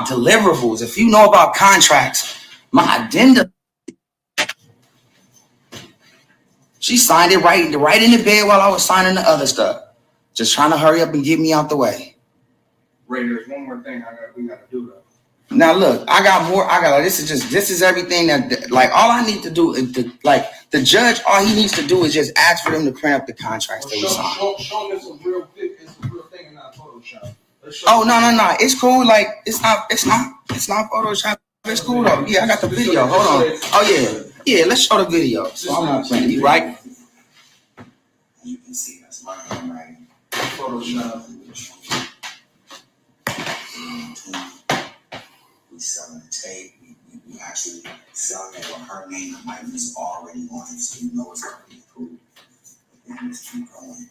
deliverables. If you know about contracts, My addendum. She signed it right in the bed while I was signing the other stuff. Just trying to hurry up and get me out the way. Ray, there's one more thing we gotta do though. Now look, this is everything that, like, all I need to do is the judge, all he needs to do is just ask for them to print up the contracts that we signed. Show them it's a real thing and not Photoshop. Oh no, it's cool. Like it's not Photoshop. It's cool though. Yeah, I got the video. Hold on. Oh yeah, let's show the video. So I'm not playing. You right? You can see that's my handwriting. Photoshop. We selling the tape. We actually selling it with her name. The mic is already on it, so you know it's already approved. And let's keep going.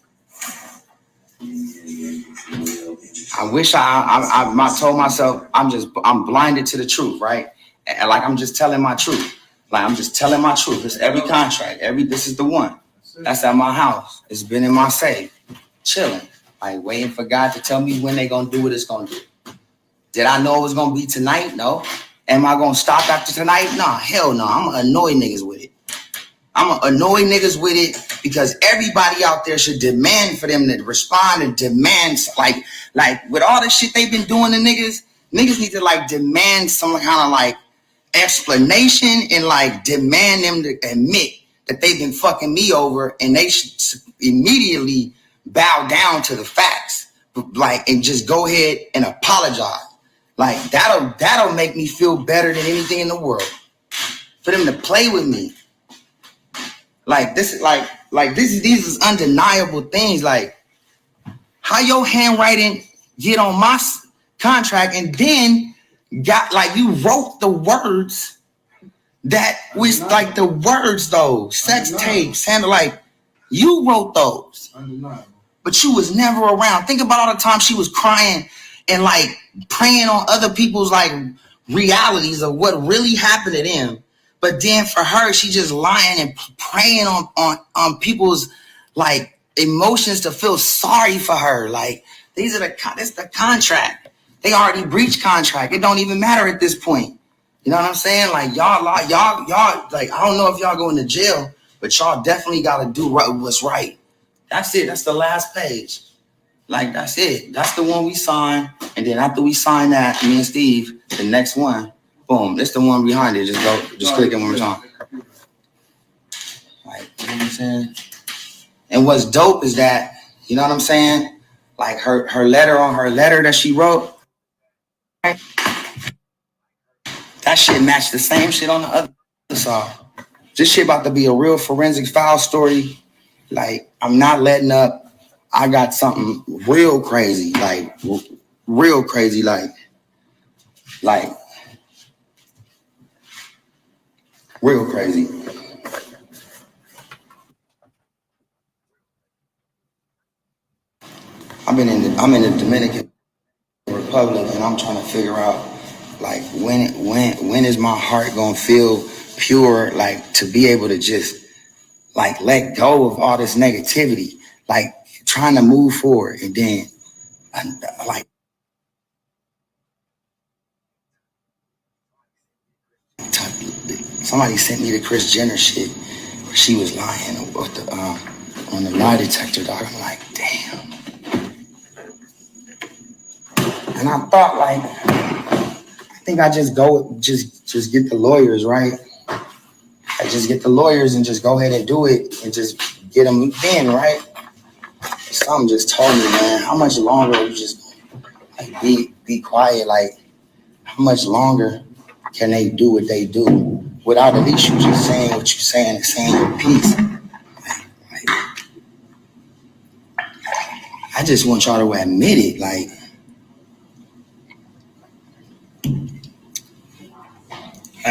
I wish I told myself I'm blinded to the truth, right? And like I'm just telling my truth. Like I'm just telling my truth. It's every contract. This is the one. That's at my house. It's been in my safe, chilling, like waiting for God to tell me when they gonna do what it's gonna do. Did I know it was gonna be tonight? No. Am I gonna stop after tonight? Nah, hell no. I'm gonna annoy niggas with it. Because everybody out there should demand for them to respond and demand, like with all the shit they've been doing to niggas need to like demand some kind of like explanation and like demand them to admit that they've been fucking me over, and they should immediately bow down to the facts, like, and just go ahead and apologize. Like that'll make me feel better than anything in the world. For them to play with me. Like this is these is undeniable things. Like how your handwriting get on my contract and then got like you wrote the words that was like the words though, sex tapes, and like you wrote those. Undeniable. But you was never around. Think about all the time she was crying and like praying on other people's like realities of what really happened to them. But then for her, she just lying and praying on people's like emotions to feel sorry for her. Like this is the contract. They already breached contract. It don't even matter at this point. You know what I'm saying? Like y'all like I don't know if y'all going to jail, but y'all definitely got to do what's right. That's it. That's the last page. Like that's it. That's the one we signed. And then after we sign that, me and Steve, the next one. Boom, it's the one behind it. Just click it one more time. Like, you know what I'm saying? And what's dope is that, you know what I'm saying? Like her letter that she wrote, right? That shit matched the same shit on the other side. This shit about to be a real forensic file story. Like, I'm not letting up. I got something real crazy, like real crazy, like real crazy. I'm in the Dominican Republic, and I'm trying to figure out like when is my heart gonna feel pure, like to be able to just like let go of all this negativity, like trying to move forward, and then like somebody sent me the Kris Jenner shit where she was lying with the, on the lie detector, dog. I'm like, damn. And I thought, like, I think I just get the lawyers, right? I just get the lawyers and just go ahead and do it and just get them in, right? Something just told me, man, how much longer are you just like be quiet? Like, how much longer can they do what they do without at least you just saying what you're saying and saying your piece? Like, I just want y'all to admit it. Like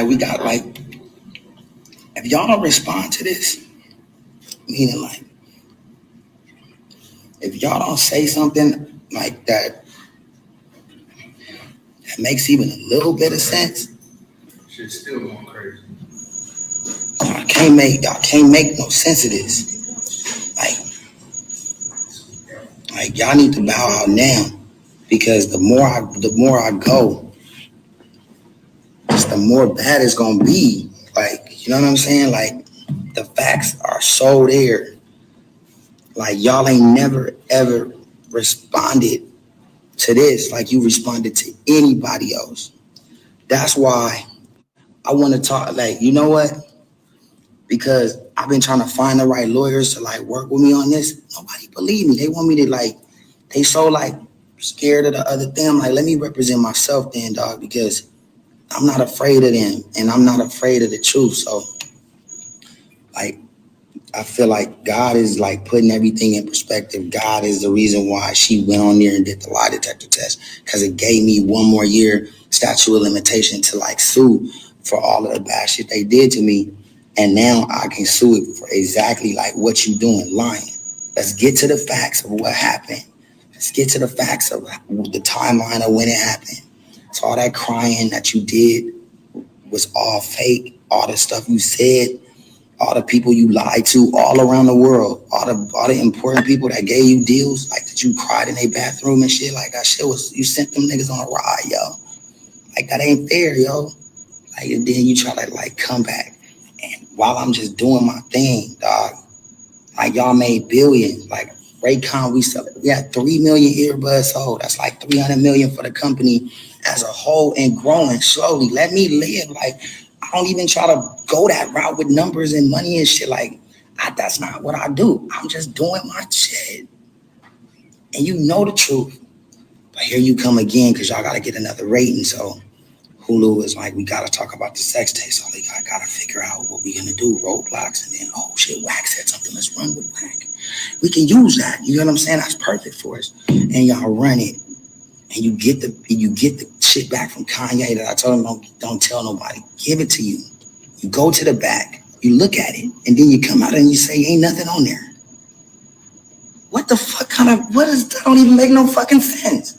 we got like, if y'all don't respond to this, meaning like, if y'all don't say something like that makes even a little bit of sense, shit's still going crazy. Y'all can't make no sense of this. Like y'all need to bow out now, because the more I go, worse, the more bad it's gonna be. Like, you know what I'm saying? Like, the facts are so there. Like, y'all ain't never ever responded to this like you responded to anybody else. That's why I want to talk. Like, you know what? Because I've been trying to find the right lawyers to like work with me on this. Nobody believe me. They want me to like, they so like scared of the other thing. I'm like, let me represent myself then, dog, because I'm not afraid of them and I'm not afraid of the truth. So like, I feel like God is like putting everything in perspective. God is the reason why she went on there and did the lie detector test, because it gave me one more year statute of limitation to like sue for all of the bad shit they did to me. And now I can sue it for exactly like what you doing, lying. Let's get to the facts of what happened. Let's get to the facts of the timeline of when it happened. So all that crying that you did was all fake. All the stuff you said, all the people you lied to all around the world, all the important people that gave you deals, like that you cried in their bathroom and shit, like that shit was, you sent them niggas on a ride, yo. Like, that ain't fair, yo. Like, and then you try to like come back. And while I'm just doing my thing, dog, like y'all made billions. Like Raycon, we had 3 million earbuds sold. That's like 300 million for the company as a whole and growing slowly. Let me live. Like, I don't even try to go that route with numbers and money and shit. Like, that's not what I do. I'm just doing my shit. And you know the truth. But here you come again, because y'all got to get another rating. So Hulu is like, we got to talk about the sex tape. So they got to figure out what we're going to do, roadblocks. And then, oh shit, Wack said something. Let's run with Wack. We can use that. You know what I'm saying? That's perfect for us. And y'all run it. And you get the shit back from Kanye that I told him don't tell nobody. Give it to you. You go to the back, you look at it, and then you come out and you say ain't nothing on there. What the fuck what is that? Don't even make no fucking sense.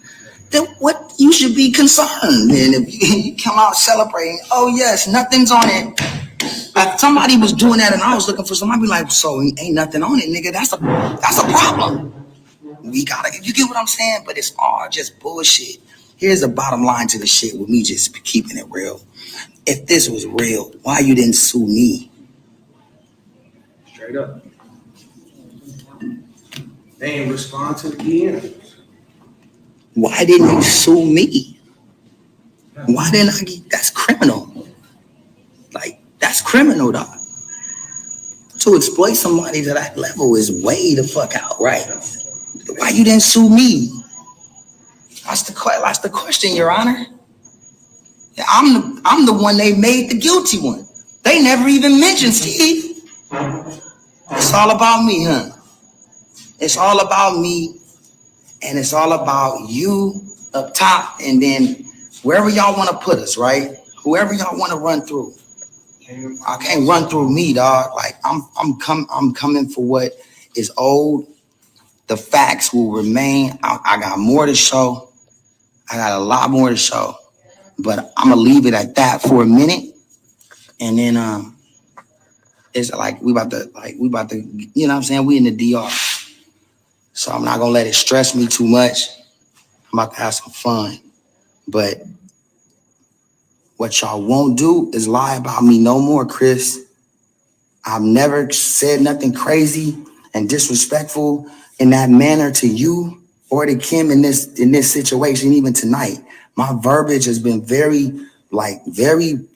Then what, you should be concerned. And if you come out celebrating, oh yes, nothing's on it. If somebody was doing that and I was looking for somebody, I'd be like, so ain't nothing on it, nigga. That's a problem. We gotta, you get what I'm saying? But it's all just bullshit. Here's the bottom line to the shit with me just keeping it real. If this was real, why you didn't sue me? Straight up. They ain't respond to the DMs. Why didn't you sue me? Why didn't I get, that's criminal. Like, that's criminal, dog. To exploit somebody to that level is way the fuck out, right? Why you didn't sue me? That's the question, Your Honor. I'm the one they made the guilty one. They never even mentioned Steve. It's all about me, huh? It's all about me, and it's all about you up top, and then wherever y'all want to put us, right? Whoever y'all want to run through. I can't run through me, dog. Like, I'm coming for what is old. The facts will remain. I got more to show. I got a lot more to show. But I'm gonna leave it at that for a minute. And then it's like we about to, you know what I'm saying? We in the DR. So I'm not gonna let it stress me too much. I'm about to have some fun. But what y'all won't do is lie about me no more, Chris. I've never said nothing crazy and disrespectful in that manner to you or to Kim in this situation, even tonight. My verbiage has been very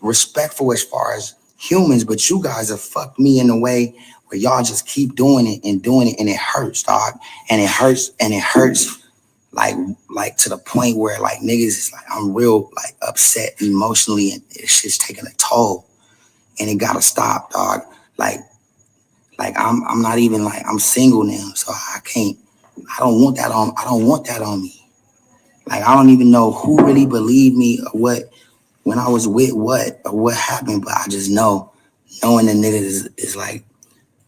respectful as far as humans, but you guys have fucked me in a way where y'all just keep doing it, and it hurts, dog. And it hurts like to the point where like niggas is like, I'm real like upset emotionally, and it's just taking a toll. And it gotta stop, dog. Like I'm not even like, I'm single now, so I don't want that on me. Like, I don't even know who really believed me or what, when I was with what or what happened, but I just know, knowing the nigga is like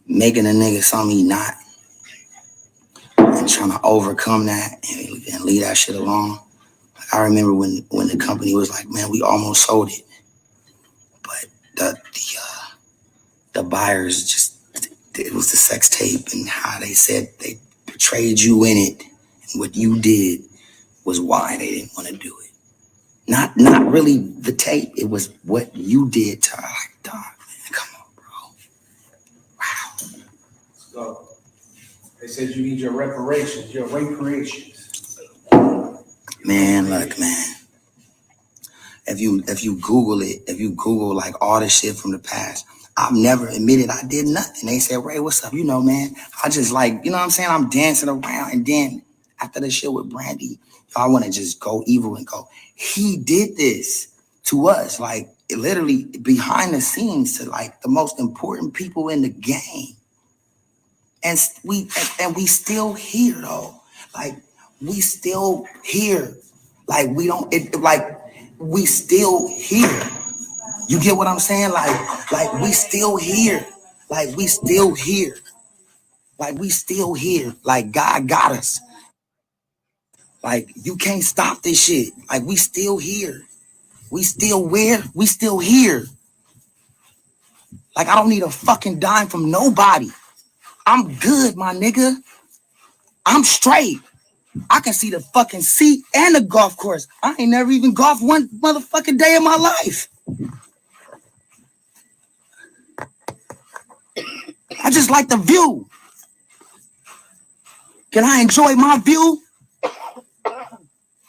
making a nigga something he not, and trying to overcome that and leave that shit alone. Like, I remember when the company was like, man, we almost sold it, but the buyers just, it was the sex tape and how they said they portrayed you in it, and what you did was why they didn't want to do it. Not really the tape. It was what you did to her. Like, dog, man, come on, bro. Wow. So they said you need your reparations, your reparations. Man, look, man. If you Google it, if you Google like all the shit from the past, I've never admitted I did nothing. They said, Ray, what's up? You know, man, I just like, you know what I'm saying? I'm dancing around. And then after the shit with Brandy, I want to just go evil and go, he did this to us, like literally behind the scenes to like the most important people in the game. And we still here though. Like we still here. Like we don't, we still here. You get what I'm saying? Like we still here. Like we still here. Like we still here. Like God got us. Like you can't stop this shit. Like we still here. We still where? We still here. Like I don't need a fucking dime from nobody. I'm good, my nigga. I'm straight. I can see the fucking sea and the golf course. I ain't never even golfed one motherfucking day in my life. I just like the view. Can I enjoy my view?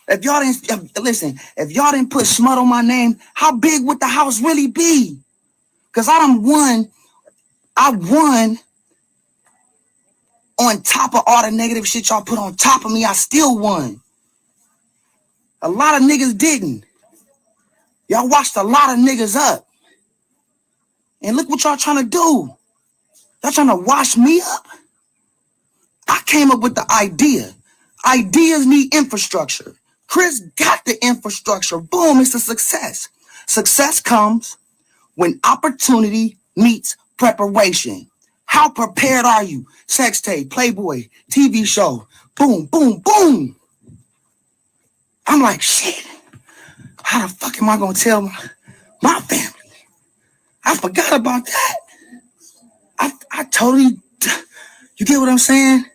If y'all didn't listen, if y'all didn't put smut on my name, how big would the house really be? Because I won on top of all the negative shit y'all put on top of me. I still won. A lot of niggas didn't. Y'all washed a lot of niggas up. And look what y'all trying to do. Y'all trying to wash me up? I came up with the idea. Ideas need infrastructure. Chris got the infrastructure. Boom, it's a success. Success comes when opportunity meets preparation. How prepared are you? Sex tape, Playboy, TV show. Boom, boom, boom. I'm like, shit. How the fuck am I going to tell my family? I forgot about that. I totally, you get what I'm saying?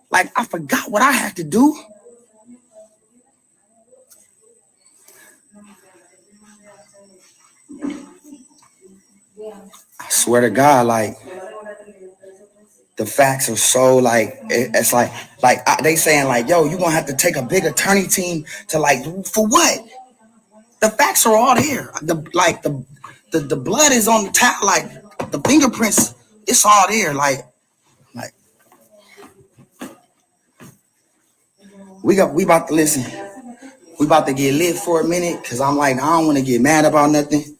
Like, I forgot what I had to do. I swear to God, like, the facts are so, like, it's like they saying, like, yo, you're going to have to take a big attorney team to, like, for what? The facts are all there. The blood is on the towel, like, the fingerprints, it's all there, like, we about to listen. We about to get lit for a minute because I'm like, I don't want to get mad about nothing.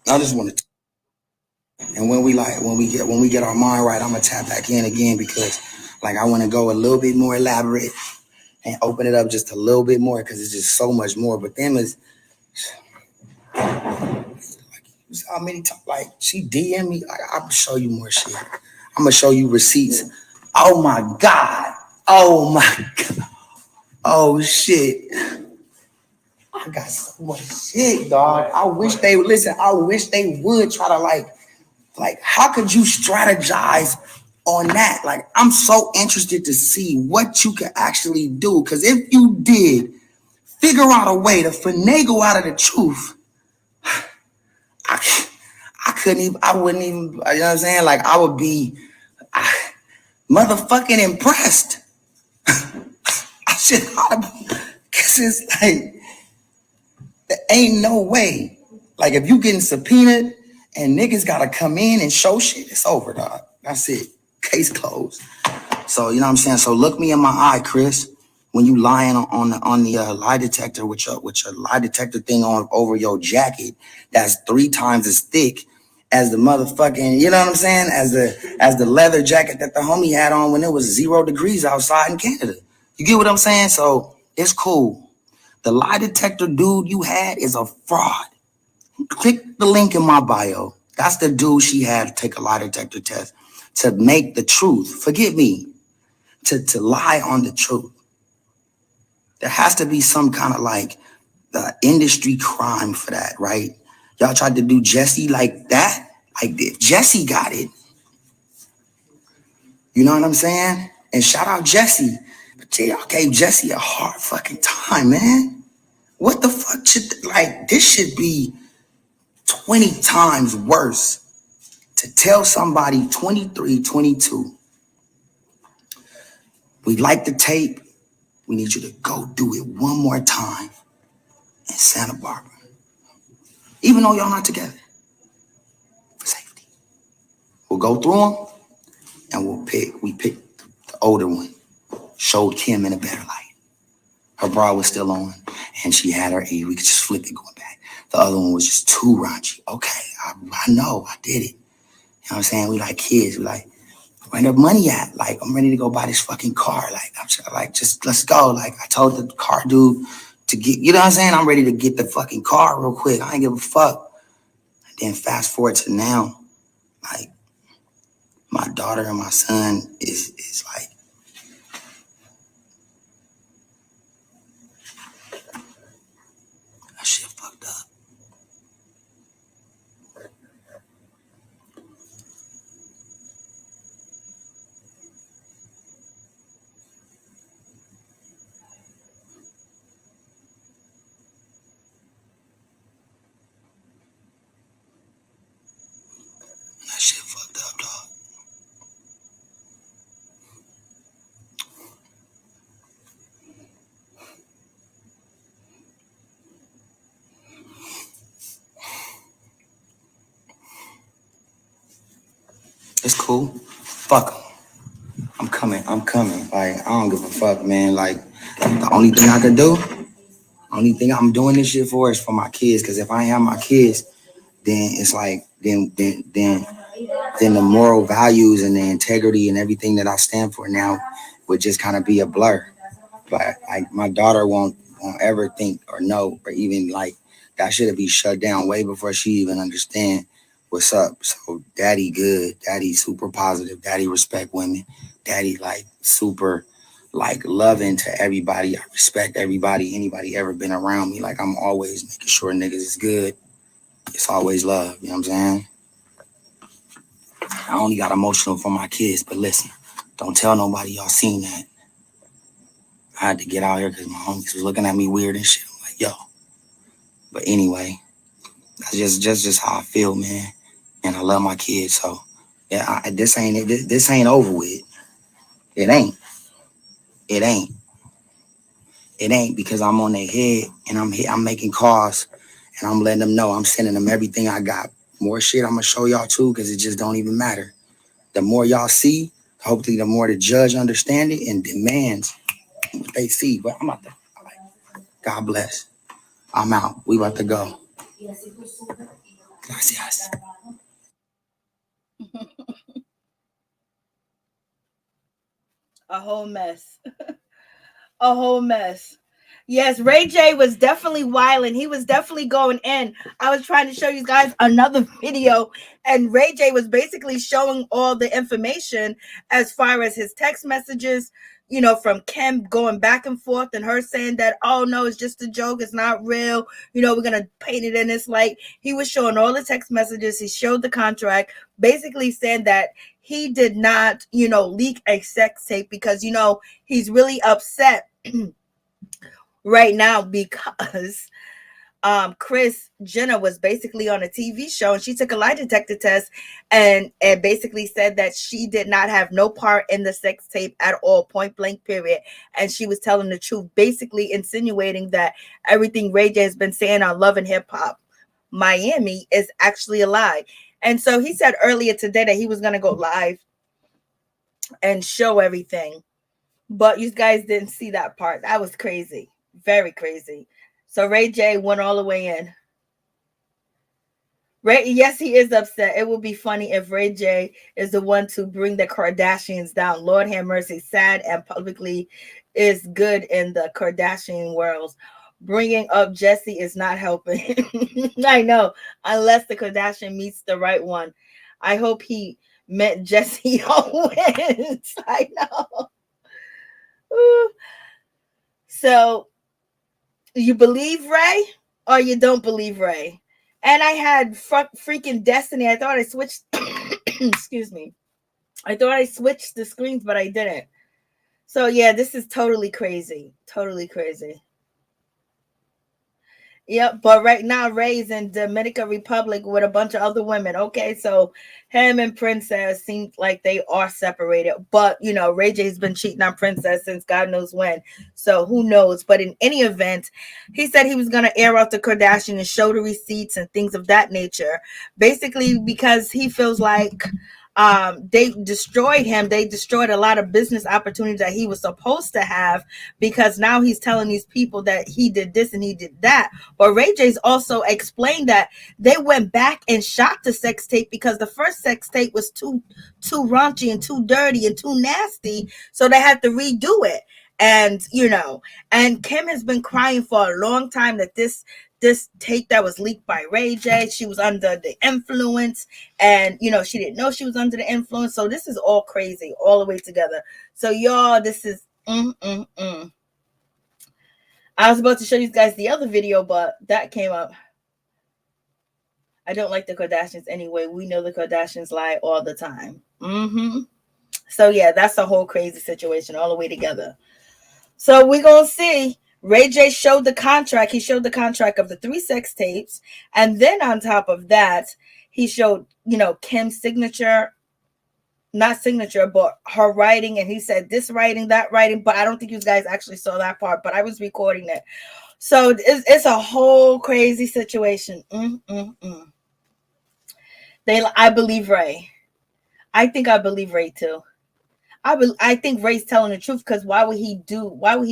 I just want to. And when we get our mind right, I'm gonna tap back in again because, like, I want to go a little bit more elaborate and open it up just a little bit more because it's just so much more. But them is like, how many times? Like, she DM me. Like, I'll show you more shit. I'm gonna show you receipts. Oh my God. Oh my God. Oh shit. I got so much shit, dog. I wish they would listen. I wish they would try to like, how could you strategize on that? Like, I'm so interested to see what you could actually do. Because if you did figure out a way to finagle out of the truth, I wouldn't even, you know what I'm saying? Like, I would be motherfucking impressed. I should, because it's like, there ain't no way. Like, if you getting subpoenaed and niggas gotta come in and show shit, it's over, dog. That's it. Case closed. So, you know what I'm saying? So look me in my eye, Chris, when you lying on the lie detector with your lie detector thing on over your jacket that's 3 times as thick as the motherfucking, you know what I'm saying? As the leather jacket that the homie had on when it was 0 degrees outside in Canada. You get what I'm saying? So it's cool. The lie detector dude you had is a fraud. Click the link in my bio. That's the dude she had to take a lie detector test to make the truth. Forget me. To lie on the truth. There has to be some kind of like industry crime for that, right? Y'all tried to do Jesse like that. Like if Jesse got it. You know what I'm saying? And shout out Jesse. But y'all gave Jesse a hard fucking time, man. What the fuck should, like, this should be 20 times worse to tell somebody 23, 22, we like the tape, we need you to go do it one more time in Santa Barbara. Even though y'all not together, for safety. We'll go through them and we pick the older one, showed Kim in a better light. Her bra was still on and she had her E. We could just flip it going back. The other one was just too raunchy. Okay, I know, I did it. You know what I'm saying? We like kids. We like, where the money at? Like, I'm ready to go buy this fucking car. Like, I'm like, just let's go. Like, I told the car dude to get, you know what I'm saying? I'm ready to get the fucking car real quick. I ain't give a fuck. And then fast forward to now, like, my daughter and my son is like, that shit fucked up. That shit fucked up, dog. It's cool. Fuck 'em. I'm coming. Like, I don't give a fuck, man. Like, the only thing I could do, only thing I'm doing this shit for is for my kids. Because if I have my kids, then it's like, then the moral values and the integrity and everything that I stand for now would just kind of be a blur. But like, my daughter won't ever think or know or even like, that should be shut down way before she even understand what's up. So daddy good, daddy super positive, daddy respect women, daddy like super like loving to everybody. I respect everybody, anybody ever been around me. Like, I'm always making sure niggas is good. It's always love, you know what I'm saying? I only got emotional for my kids, but listen, don't tell nobody y'all seen that. I had to get out here because my homies was looking at me weird and shit. I'm like, yo. But anyway, that's just how I feel, man. And I love my kids, so yeah, this ain't over with. It ain't. It ain't because I'm on their head and I'm making calls and I'm letting them know I'm sending them everything I got. More shit I'm gonna show y'all too, because it just don't even matter. The more y'all see, hopefully the more the judge understand it and demands what they see. But I'm about to, God bless. I'm out. We about to go. Gracias. A whole mess. A whole mess. Yes, Ray J was definitely wilding. He was definitely going in. I was trying to show you guys another video, and Ray J was basically showing all the information as far as his text messages, you know, from Kim going back and forth and her saying that, oh no, it's just a joke, it's not real, you know, we're gonna paint it in this light. He was showing all the text messages, he showed the contract, basically saying that he did not, you know, leak a sex tape because, you know, he's really upset right now because Kris Jenner was basically on a TV show and she took a lie detector test and basically said that she did not have no part in the sex tape at all, point blank period. And she was telling the truth, basically insinuating that everything Ray J has been saying on Love and Hip Hop Miami is actually a lie. And so he said earlier today that he was going to go live and show everything. But you guys didn't see that part. That was crazy. Very crazy. So Ray J went all the way in. Yes, he is upset. It would be funny if Ray J is the one to bring the Kardashians down. Lord have mercy. Sad and publicly is good in the Kardashian world. Bringing up Jesse is not helping. I know. Unless the Kardashian meets the right one. I hope he met Jesse Owens. I know. Ooh. So you believe Ray or you don't believe Ray? And I had freaking Destiny. I thought I switched. Excuse me. I thought I switched the screens, but I didn't. So yeah, this is totally crazy. Totally crazy. Yep, but right now Ray's in Dominican Republic with a bunch of other women. Okay, so him and Princess seem like they are separated. But you know, Ray J's been cheating on Princess since God knows when. So who knows? But in any event, he said he was gonna air out the Kardashian and show the receipts and things of that nature. Basically, because he feels like they destroyed him. They destroyed a lot of business opportunities that he was supposed to have, because now he's telling these people that he did this and he did that. But Ray J's also explained that they went back and shot the sex tape because the first sex tape was too raunchy and too dirty and too nasty, so they had to redo it. And you know, and Kim has been crying for a long time that this tape that was leaked by Ray J, she was under the influence, and you know, she didn't know she was under the influence. So this is all crazy all the way together. So y'all, this is I was about to show you guys the other video, but that came up. I don't like the Kardashians anyway. We know the Kardashians lie all the time. So yeah, that's a whole crazy situation all the way together. So we're going to see. Ray J showed the contract. He showed the contract of the 3 sex tapes. And then on top of that, he showed, you know, Kim's signature, not signature, but her writing. And he said this writing, that writing. But I don't think you guys actually saw that part, but I was recording it. So it's a whole crazy situation. I believe Ray. I think I believe Ray too. I think Ray's telling the truth, because why would he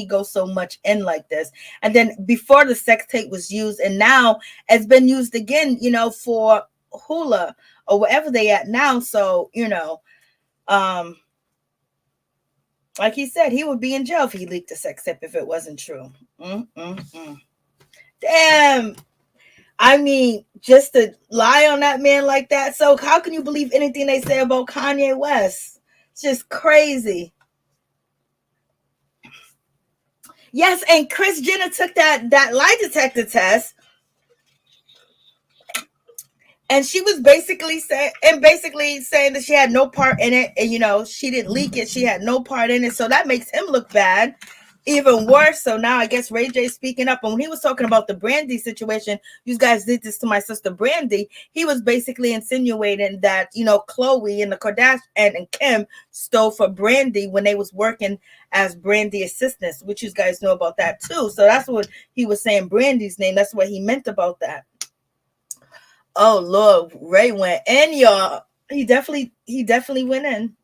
go so much in like this? And then before the sex tape was used, and now it's been used again, you know, for Hula or wherever they at now. So, you know, like he said, he would be in jail if he leaked the sex tape if it wasn't true. Damn. I mean, just to lie on that man like that. So how can you believe anything they say about Kanye West? It's just crazy. Yes, and Kris Jenner took that lie detector test, and she was basically saying that she had no part in it, and you know, she didn't leak it. She had no part in it, so that makes him look bad. Even worse. So now I guess Ray J speaking up. And when he was talking about the Brandy situation, you guys did this to my sister Brandy. He was basically insinuating that, you know, Khloe and the Kardashian and Kim stole for Brandy when they was working as Brandy assistants, which you guys know about that too. So that's what he was saying, Brandy's name. That's what he meant about that. Oh Lord, Ray went in, y'all. He definitely went in.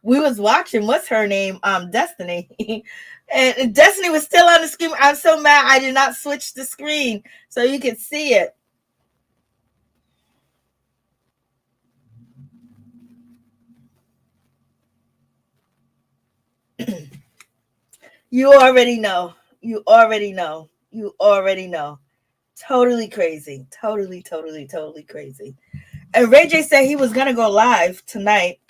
We was watching, what's her name? Destiny. And Destiny was still on the screen. I'm so mad I did not switch the screen so you can see it. You already know. Totally crazy. Totally crazy. And Ray J said he was going to go live tonight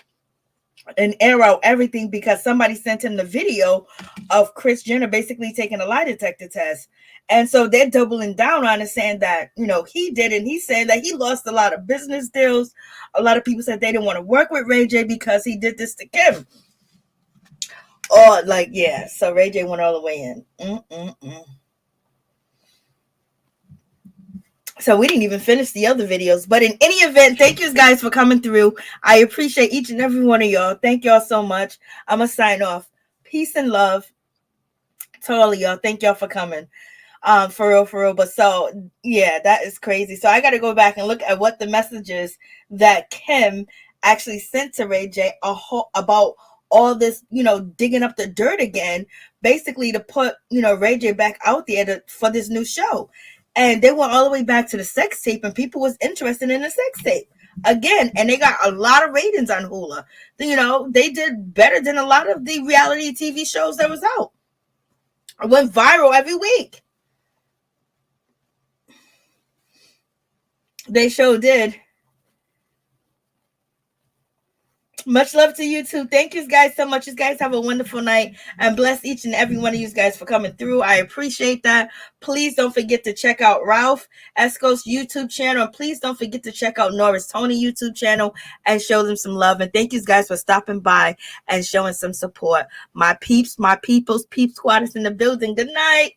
and air out everything because somebody sent him the video of Kris Jenner basically taking a lie detector test. And so they're doubling down on it, saying that, you know, he did it. He's saying that he lost a lot of business deals. A lot of people said they didn't want to work with Ray J because he did this to Kim. Oh, like, yeah. So Ray J went all the way in. So we didn't even finish the other videos. But in any event, thank you guys for coming through. I appreciate each and every one of y'all. Thank y'all so much. I'm going to sign off. Peace and love to all of y'all. Thank y'all for coming. For real. But so, yeah, that is crazy. So I got to go back and look at what the messages that Kim actually sent to Ray J about all this, you know, digging up the dirt again, basically to put, you know, Ray J back out there for this new show. And they went all the way back to the sex tape, and people was interested in the sex tape again. And they got a lot of ratings on Hula. You know, they did better than a lot of the reality TV shows that was out. It went viral every week. They sure did. Much love to you too. Thank you guys so much. You guys have a wonderful night, and bless each and every one of you guys for coming through. I appreciate that. Please don't forget to check out Ralph Esco's YouTube channel. Please don't forget to check out Norris Tony YouTube channel and show them some love. And thank you guys for stopping by and showing some support. My peeps, my peoples, peep squatters in the building. Good night.